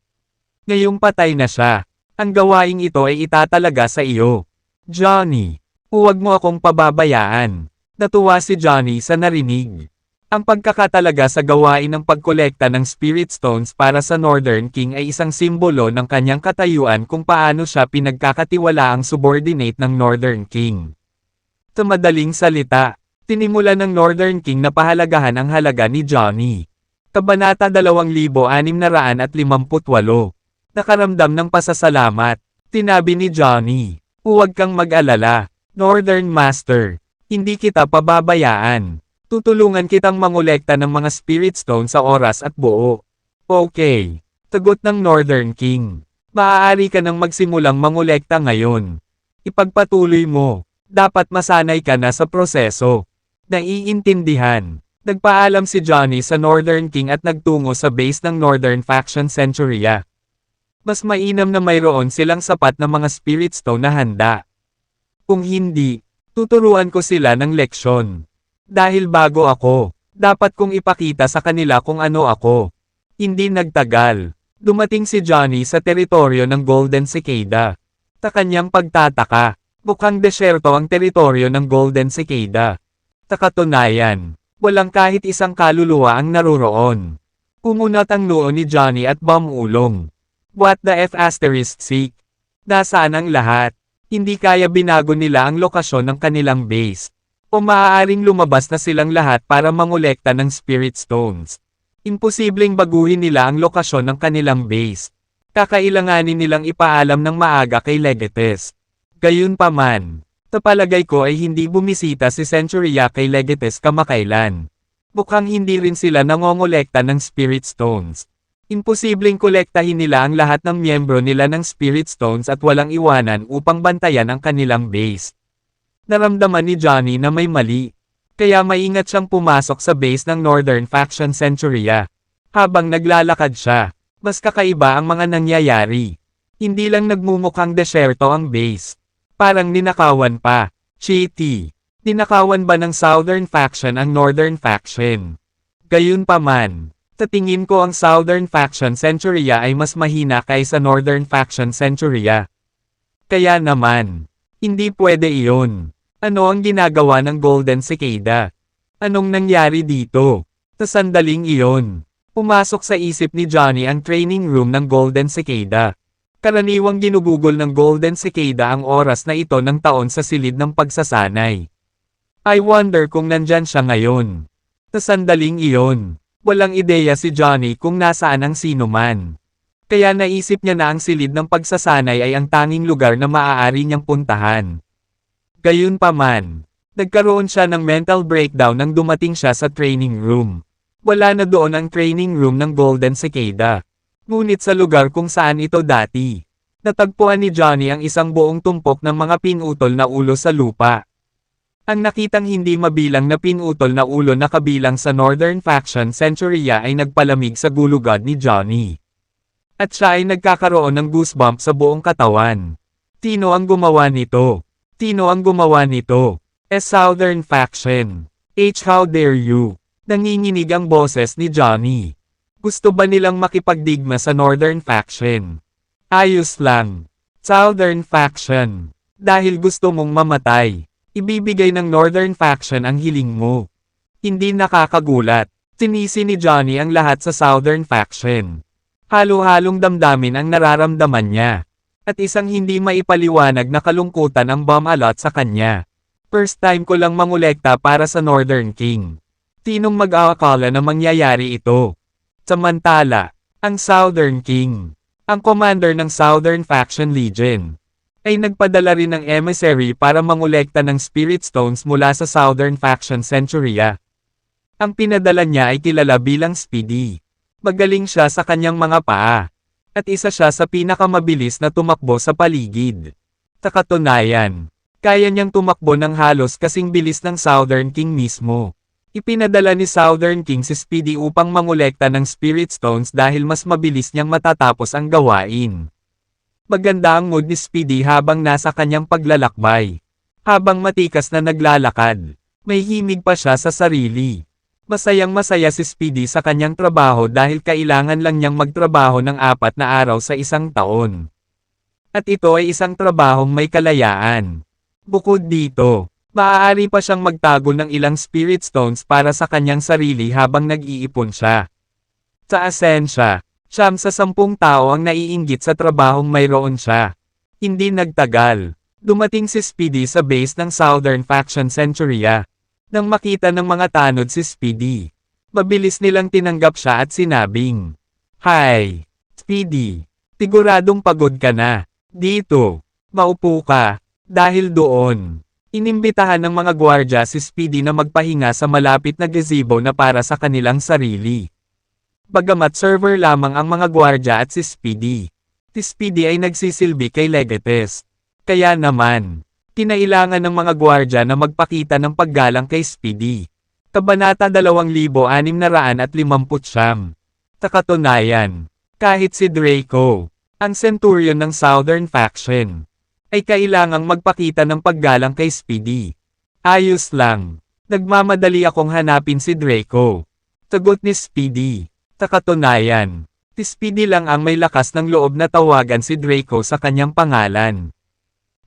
Ngayong patay na siya, ang gawaing ito ay itatalaga sa iyo. Johnny, huwag mo akong pababayaan. Natuwa si Johnny sa narinig. Ang pagkakatalaga sa gawain ng pagkolekta ng Spirit Stones para sa Northern King ay isang simbolo ng kanyang katayuan kung paano siya pinagkakatiwalaang subordinate ng Northern King. Sa madaling salita, tinimulan ng Northern King na pahalagahan ang halaga ni Johnny. Kabanata 2658. Nakaramdam ng pasasalamat. Tinabi ni Johnny, huwag kang mag-alala, Northern Master. Hindi kita pababayaan. Tutulungan kitang mangolekta ng mga Spirit Stone sa oras at buo. Okay. Sagot ng Northern King. Maaari ka nang magsimulang mangolekta ngayon. Ipagpatuloy mo. Dapat masanay ka na sa proseso. Naiintindihan. Nagpaalam si Johnny sa Northern King at nagtungo sa base ng Northern Faction Centuria. Mas mainam na mayroon silang sapat na mga Spirit Stone na handa. Kung hindi, tuturuan ko sila ng leksyon. Dahil bago ako, dapat kong ipakita sa kanila kung ano ako. Hindi nagtagal. Dumating si Johnny sa teritoryo ng Golden Cicada. Sa kanyang pagtataka, mukhang desyerto ang teritoryo ng Golden Cicada. Sa katunayan, walang kahit isang kaluluwa ang naroroon. Kumunat ang noo ni Johnny at bumulong. What the F***? Nasaan ang lahat? Hindi kaya binago nila ang lokasyon ng kanilang base. O maaaring lumabas na silang lahat para mangolekta ng Spirit Stones. Imposibleng baguhin nila ang lokasyon ng kanilang base. Kakailanganin nilang ipaalam ng maaga kay Legates. Gayunpaman, tapalagay ko ay hindi bumisita si Centuria kay Legates kamakailan. Mukhang hindi rin sila nangongolekta ng Spirit Stones. Imposibleng kolektahin nila ang lahat ng miyembro nila ng Spirit Stones at walang iwanan upang bantayan ang kanilang base. Naramdaman ni Johnny na may mali. Kaya maingat siyang pumasok sa base ng Northern Faction Centuria. Habang naglalakad siya, mas kakaiba ang mga nangyayari. Hindi lang nagmumukhang desyerto ang base. Parang ninakawan pa. Chitty. Ninakawan ba ng Southern Faction ang Northern Faction? Gayunpaman, sa tingin ko ang Southern Faction Centuria ay mas mahina kaysa Northern Faction Centuria. Kaya naman, hindi pwede iyon. Ano ang ginagawa ng Golden Cicada? Anong nangyari dito? Sa sandaling iyon, pumasok sa isip ni Johnny ang training room ng Golden Cicada. Karaniwang ginugugol ng Golden Cicada ang oras na ito ng taon sa silid ng pagsasanay. I wonder kung nandyan siya ngayon. Sa sandaling iyon, walang ideya si Johnny kung nasaan ang sino man. Kaya naisip niya na ang silid ng pagsasanay ay ang tanging lugar na maaari niyang puntahan. Gayunpaman, nagkaroon siya ng mental breakdown nang dumating siya sa training room. Wala na doon ang training room ng Golden Cicada. Ngunit sa lugar kung saan ito dati, natagpuan ni Johnny ang isang buong tumpok ng mga pinutol na ulo sa lupa. Ang nakitang hindi mabilang na pinutol na ulo na kabilang sa Northern Faction Centuria ay nagpalamig sa gulugod ni Johnny. At siya ay nagkakaroon ng goosebump sa buong katawan. Sino ang gumawa nito? Sino ang gumawa nito? Southern Faction. How dare you? Nanginginig ang boses ni Johnny. Gusto ba nilang makipagdigma sa Northern Faction? Ayos lang. Southern Faction. Dahil gusto mong mamatay. Ibibigay ng Northern Faction ang hiling mo. Hindi nakakagulat. Sinisi ni Johnny ang lahat sa Southern Faction. Halo-halong damdamin ang nararamdaman niya. At isang hindi maipaliwanag na kalungkutan ang bumalot sa kanya. First time ko lang mangolekta para sa Northern King. Sinong mag-aakala na mangyayari ito? Samantala, ang Southern King, ang commander ng Southern Faction Legion, ay nagpadala rin ng emissary para mangolekta ng Spirit Stones mula sa Southern Faction Centuria. Ang pinadala niya ay kilala bilang Speedy. Magaling siya sa kanyang mga paa. At isa siya sa pinakamabilis na tumakbo sa paligid. Sa katunayan, kaya niyang tumakbo ng halos kasing bilis ng Southern King mismo. Ipinadala ni Southern King si Speedy upang mangolekta ng Spirit Stones dahil mas mabilis niyang matatapos ang gawain. Maganda ang mood ni Speedy habang nasa kanyang paglalakbay. Habang matikas na naglalakad, may himig pa siya sa sarili. Masayang-masaya si Speedy sa kanyang trabaho dahil kailangan lang niyang magtrabaho ng 4 na araw sa isang taon. At ito ay isang trabahong may kalayaan. Bukod dito, maaari pa siyang magtago ng ilang Spirit Stones para sa kanyang sarili habang nag-iipon siya. Sa asensya, 9 sa 10 tao ang naiinggit sa trabahong mayroon siya. Hindi nagtagal, dumating si Speedy sa base ng Southern Faction Centuria. Nang makita ng mga tanod si Speedy, mabilis nilang tinanggap siya at sinabing, "Hi, Speedy, siguradong pagod ka na. Dito, maupo ka." Dahil doon, inimbitahan ng mga gwardya si Speedy na magpahinga sa malapit na gazebo na para sa kanilang sarili. Bagamat server lamang ang mga gwardya at si Speedy ay nagsisilbi kay Legates. Kaya naman, kinailangan ng mga gwardya na magpakita ng paggalang kay Speedy. Kabanata 2659. Sa katunayan, kahit si Draco, ang centurion ng Southern Faction, ay kailangang magpakita ng paggalang kay Speedy. Ayos lang, nagmamadali akong hanapin si Draco. Sagot ni Speedy. Sa katunayan, si Speedy lang ang may lakas ng loob na tawagan si Draco sa kanyang pangalan.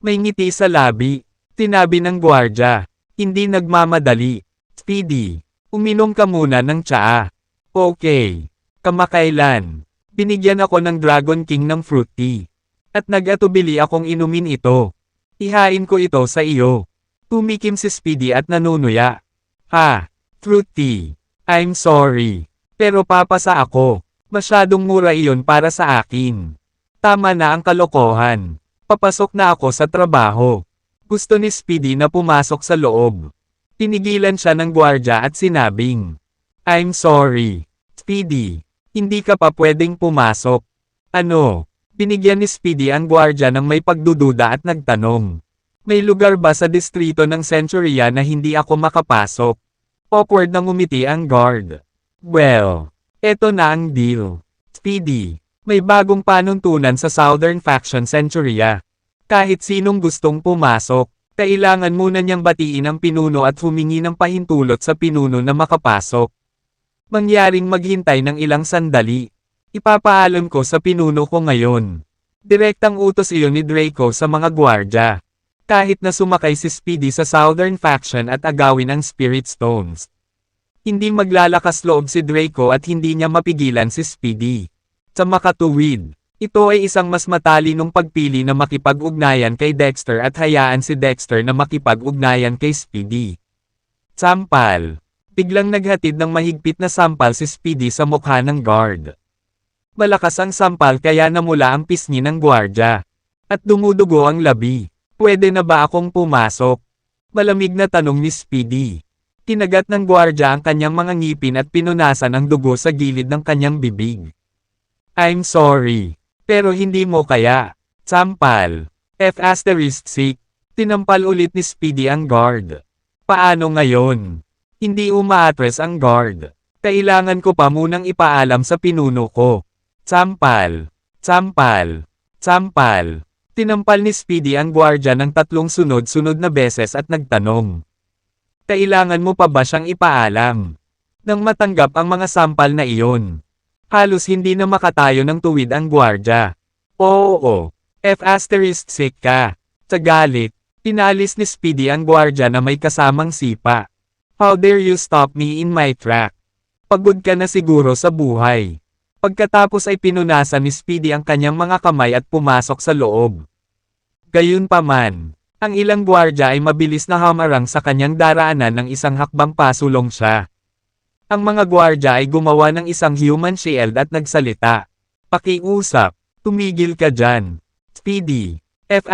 May ngiti sa labi, tinabi ng gwardya, hindi nagmamadali. Speedy, uminom ka muna ng tsaa. Okay. Kamakailan, binigyan ako ng Dragon King ng fruit tea. At nag-atubili akong inumin ito. Ihain ko ito sa iyo. Tumikim si Speedy at nanunuya. Fruit tea. I'm sorry. Pero papasa ako. Masyadong mura iyon para sa akin. Tama na ang kalokohan. Papasok na ako sa trabaho. Gusto ni Speedy na pumasok sa loob. Tinigilan siya ng gwardya at sinabing, I'm sorry. Speedy, hindi ka pa pwedeng pumasok. Ano? Binigyan ni Speedy ang gwardya ng may pagdududa at nagtanong. May lugar ba sa distrito ng Centuria na hindi ako makapasok? Awkward na ngumiti ang guard. Well, eto na ang deal. Speedy, may bagong panuntunan sa Southern Faction Centuria. Kahit sinong gustong pumasok, kailangan muna niyang batiin ang pinuno at humingi ng pahintulot sa pinuno na makapasok. Mangyaring maghintay ng ilang sandali. Ipapaalam ko sa pinuno ko ngayon. Direktang utos iyon ni Draco sa mga gwardya. Kahit na sumakay si Speedy sa Southern Faction at agawin ang Spirit Stones. Hindi maglalakas loob si Draco at hindi niya mapigilan si Speedy. Sa makatuwid, ito ay isang mas matalinong pagpili na makipag-ugnayan kay Dexter at hayaan si Dexter na makipag-ugnayan kay Speedy. Sampal. Biglang naghatid ng mahigpit na sampal si Speedy sa mukha ng guard. Malakas ang sampal kaya namula ang pisngi ng gwardya. At dumudugo ang labi. Pwede na ba akong pumasok? Malamig na tanong ni Speedy. Kinagat ng gwardya ang kanyang mga ngipin at pinunasan ang dugo sa gilid ng kanyang bibig. I'm sorry. Pero hindi mo kaya. Sampal. F***. Tinampal ulit ni Speedy ang guard. Paano ngayon? Hindi umaatres ang guard. Kailangan ko pa munang ipaalam sa pinuno ko. Sampal. Sampal. Sampal. Tinampal ni Speedy ang gwardya ng 3 sunod-sunod na beses at nagtanong. Kailangan mo pa ba siyang ipaalam? Nang matanggap ang mga sampal na iyon. Halos hindi na makatayo ng tuwid ang gwardya. Oo. F*** ka. Sa galit, pinalis ni Speedy ang gwardya na may kasamang sipa. How dare you stop me in my track? Pagod ka na siguro sa buhay. Pagkatapos ay pinunasan ni Speedy ang kanyang mga kamay at pumasok sa loob. Gayunpaman, ang ilang gwardya ay mabilis na hamarang sa kanyang daraanan ng isang hakbang pasulong siya. Ang mga gwardya ay gumawa ng isang human shield at nagsalita. Pakiusap, tumigil ka dyan. Speedy, F***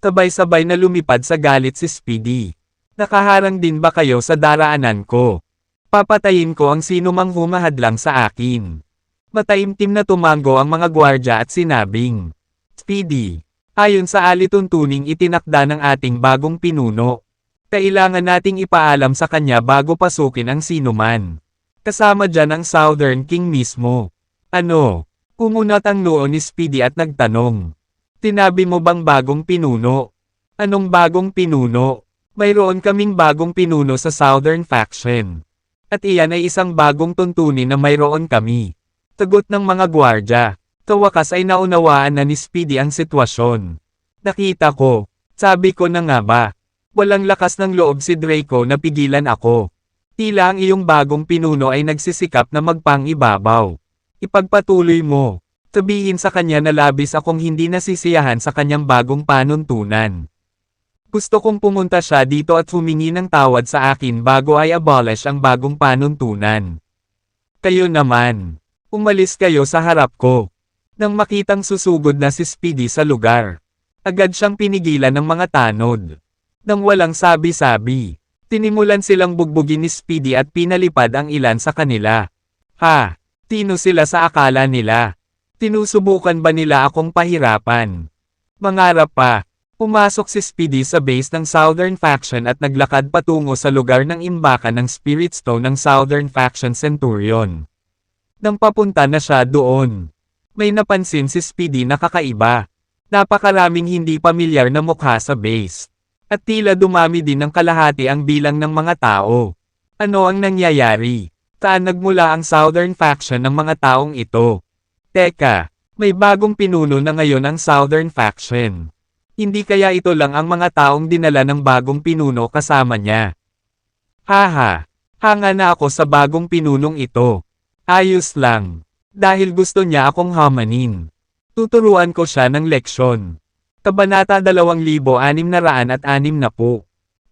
Sabay-sabay na lumipad sa galit si Speedy. Nakaharang din ba kayo sa daraanan ko? Papatayin ko ang sino mang humahadlang sa akin. Mataimtim na tumango ang mga gwardya at sinabing, Speedy, ayon sa alituntuning itinakda ng ating bagong pinuno, kailangan nating ipaalam sa kanya bago pasukin ang sinuman. Kasama dyan ang Southern King mismo. Ano? Kumunat ang noo ni Speedy at nagtanong. Tinabi mo bang bagong pinuno? Anong bagong pinuno? Mayroon kaming bagong pinuno sa Southern Faction. At iyan ay isang bagong tuntunin na mayroon kami. Sagot ng mga gwardya. Kawakas ay naunawaan na ni Speedy ang sitwasyon. Nakita ko. Sabi ko na nga ba. Walang lakas ng loob si Draco na pigilan ako. Tila ang iyong bagong pinuno ay nagsisikap na magpang-ibabaw. Ipagpatuloy mo. Sabihin sa kanya na labis akong hindi nasisiyahan sa kanyang bagong panuntunan. Gusto kong pumunta siya dito at humingi ng tawad sa akin bago ay abolish ang bagong panuntunan. Kayo naman. Umalis kayo sa harap ko. Nang makitang susugod na si Speedy sa lugar, agad siyang pinigilan ng mga tanod. Nang walang sabi-sabi, tinimulan silang bugbugin ni Speedy at pinalipad ang ilan sa kanila. Tino sila sa akala nila? Tinusubukan ba nila akong pahirapan? Mangarap pa. Pumasok si Speedy sa base ng Southern Faction at naglakad patungo sa lugar ng imbakan ng Spirit Stone ng Southern Faction Centurion. Nang papunta na siya doon, may napansin si Speedy na kakaiba. Napakaraming hindi pamilyar na mukha sa base. At tila dumami din ng kalahati ang bilang ng mga tao. Ano ang nangyayari? Saan nagmula ang Southern Faction ng mga taong ito? Teka, may bagong pinuno na ngayon ang Southern Faction. Hindi kaya ito lang ang mga taong dinala ng bagong pinuno kasama niya? Hanga na ako sa bagong pinunong ito. Ayos lang. Dahil gusto niya akong hamanin. Tuturuan ko siya ng leksyon. Kabanata 2660.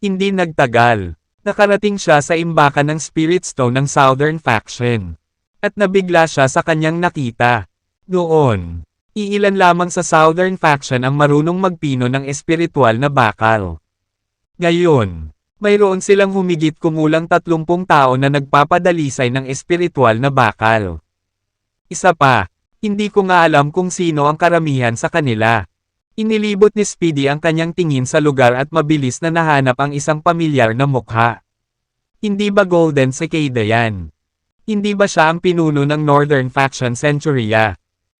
Hindi nagtagal. Nakarating siya sa imbakan ng Spirit Stone ng Southern Faction. At nabigla siya sa kanyang nakita. Noon, iilan lamang sa Southern Faction ang marunong magpino ng espiritual na bakal. Ngayon, mayroon silang humigit kumulang 30 tao na nagpapadalisay ng espiritual na bakal. Isa pa, hindi ko nga alam kung sino ang karamihan sa kanila. Inilibot ni Speedy ang kanyang tingin sa lugar at mabilis na nahanap ang isang pamilyar na mukha. Hindi ba Golden Cicada yan? Hindi ba siya ang pinuno ng Northern Faction Centuria?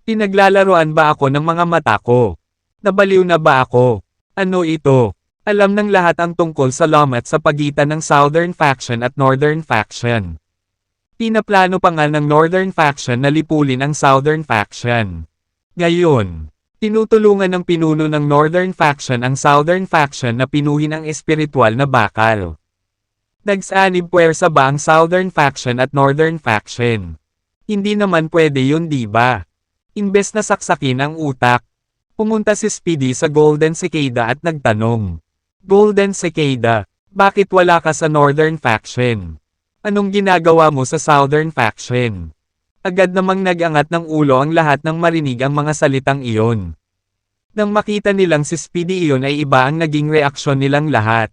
Pinaglalaroan ba ako ng mga mata ko? Nabaliw na ba ako? Ano ito? Alam ng lahat ang tungkol sa lamat sa pagitan ng Southern Faction at Northern Faction. Pinaplano pa nga ng Northern Faction na lipulin ang Southern Faction. Ngayon, tinutulungan ng pinuno ng Northern Faction ang Southern Faction na pinuhin ang espiritual na bakal. Nagsanib puwersa ba ang Southern Faction at Northern Faction? Hindi naman pwede yun, di ba? Imbes na saksakin ang utak, pumunta si Speedy sa Golden Cicada at nagtanong, Golden Cicada, bakit wala ka sa Northern Faction? Anong ginagawa mo sa Southern Faction? Agad namang nag-angat ng ulo ang lahat nang marinig ang mga salitang iyon. Nang makita nilang si Speedy iyon ay iba ang naging reaksyon nilang lahat.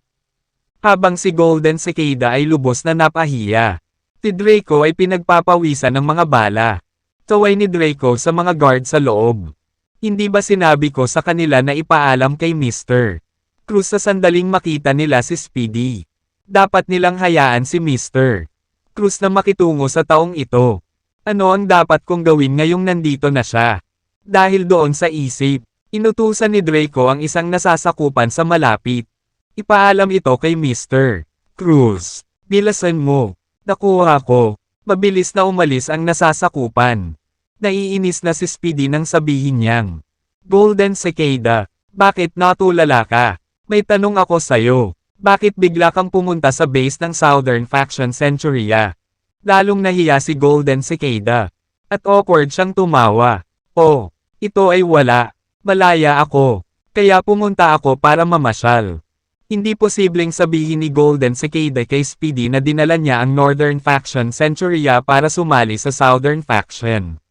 Habang si Golden Cicada ay lubos na napahiya, si Draco ay pinagpapawisan ng mga bala. Taway ni Draco sa mga guard sa loob. Hindi ba sinabi ko sa kanila na ipaalam kay Mr. Cruz sa sandaling makita nila si Speedy? Dapat nilang hayaan si Mr. Cruz na makitungo sa taong ito. Ano ang dapat kong gawin ngayong nandito na siya? Dahil doon sa isip, inutusan ni Draco ang isang nasasakupan sa malapit. Ipaalam ito kay Mr. Cruz. Bilasan mo. Nakuha ko. Mabilis na umalis ang nasasakupan. Naiinis na si Speedy nang sabihin niyang, Golden Cicada, bakit natulala ka? May tanong ako sa'yo. Bakit bigla kang pumunta sa base ng Southern Faction Centuria? Lalong nahiya si Golden Cicada. At awkward siyang tumawa. Oh, ito ay wala. Malaya ako. Kaya pumunta ako para mamasyal. Hindi posibleng sabihin ni Golden Cicada kay Speedy na dinala niya ang Northern Faction Centuria para sumali sa Southern Faction.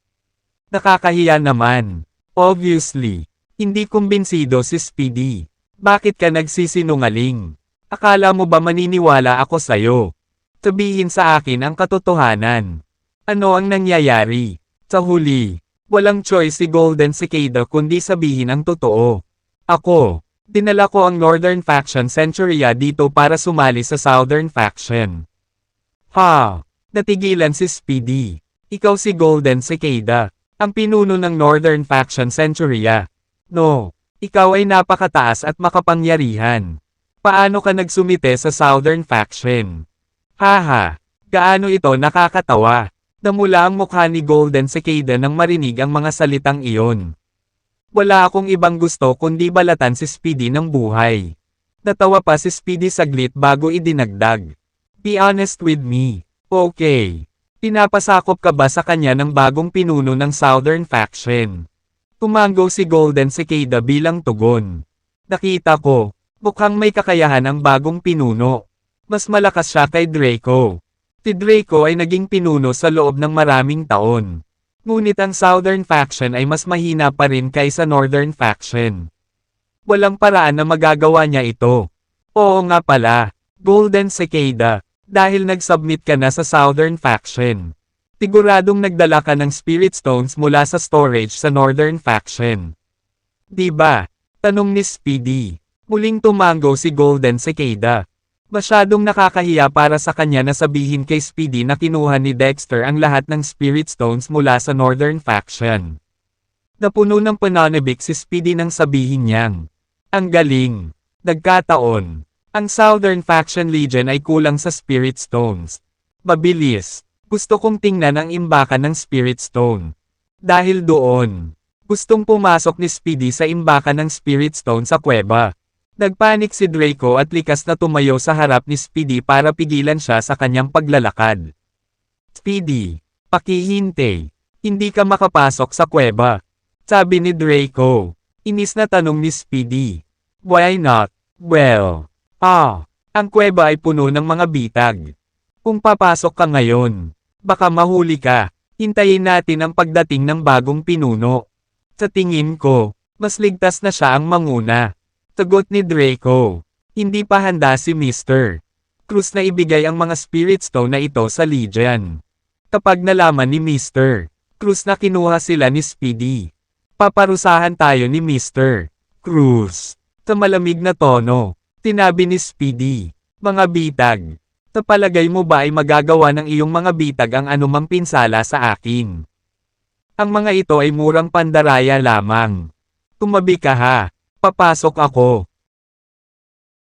Nakakahiya naman. Obviously, hindi kumbinsido si Speedy. Bakit ka nagsisinungaling? Akala mo ba maniniwala ako sa'yo? Sabihin sa akin ang katotohanan. Ano ang nangyayari? Sa huli, walang choice si Golden Cicada kundi sabihin ang totoo. Ako, dinala ko ang Northern Faction Centuria dito para sumali sa Southern Faction. Ha? Natigilan si Speedy. Ikaw si Golden Cicada, ang pinuno ng Northern Faction Centuria. No, ikaw ay napakataas at makapangyarihan. Paano ka nagsumite sa Southern Faction? Haha, gaano ito nakakatawa. Namula ang mukha ni Golden Cicada nang marinig ang mga salitang iyon. Wala akong ibang gusto kundi balatan si Speedy ng buhay. Natawa pa si Speedy saglit bago idinagdag. Be honest with me. Okay. Pinapasakop ka ba sa kanya ng bagong pinuno ng Southern Faction? Tumango si Golden Cicada bilang tugon. Nakita ko, mukhang may kakayahan ang bagong pinuno. Mas malakas siya kay Draco. Si Draco ay naging pinuno sa loob ng maraming taon. Ngunit ang Southern Faction ay mas mahina pa rin kaysa Northern Faction. Walang paraan na magagawa niya ito. Oo nga pala, Golden Cicada, dahil nag-submit ka na sa Southern Faction. Siguradong nagdala ka ng Spirit Stones mula sa storage sa Northern Faction. Diba? Tanong ni Speedy. Muling tumango si Golden Cicada. Masyadong nakakahiya para sa kanya na sabihin kay Speedy na kinuha ni Dexter ang lahat ng Spirit Stones mula sa Northern Faction. Napuno ng pananabik si Speedy nang sabihin niyang, ang galing. Nagkataon. Ang Southern Faction Legion ay kulang sa Spirit Stones. Mabilis. Gusto kong tingnan ang imbakan ng Spirit Stone. Dahil doon, gustong pumasok ni Speedy sa imbakan ng Spirit Stone sa kuweba. Nagpanik si Draco at likas na tumayo sa harap ni Speedy para pigilan siya sa kanyang paglalakad. Speedy, pakihintay. Hindi ka makapasok sa kuweba. Sabi ni Draco. Inis na tanong ni Speedy. Why not? Well, ang kuweba ay puno ng mga bitag. Kung papasok ka ngayon, baka mahuli ka. Hintayin natin ang pagdating ng bagong pinuno. Sa tingin ko, mas ligtas na siya ang manguna. Sagot ni Draco. Hindi pa handa si Mr. Cruz na ibigay ang mga Spirit Stone na ito sa Legion. Kapag nalaman ni Mr. Cruz na kinuha sila ni Speedy, paparusahan tayo ni Mr. Cruz. Sa malamig na tono, tinabi ni Speedy, mga bitag. Sa palagay mo ba ay magagawa ng iyong mga bitag ang anumang pinsala sa akin? Ang mga ito ay murang pandaraya lamang. Tumabi ka ha. Papasok ako.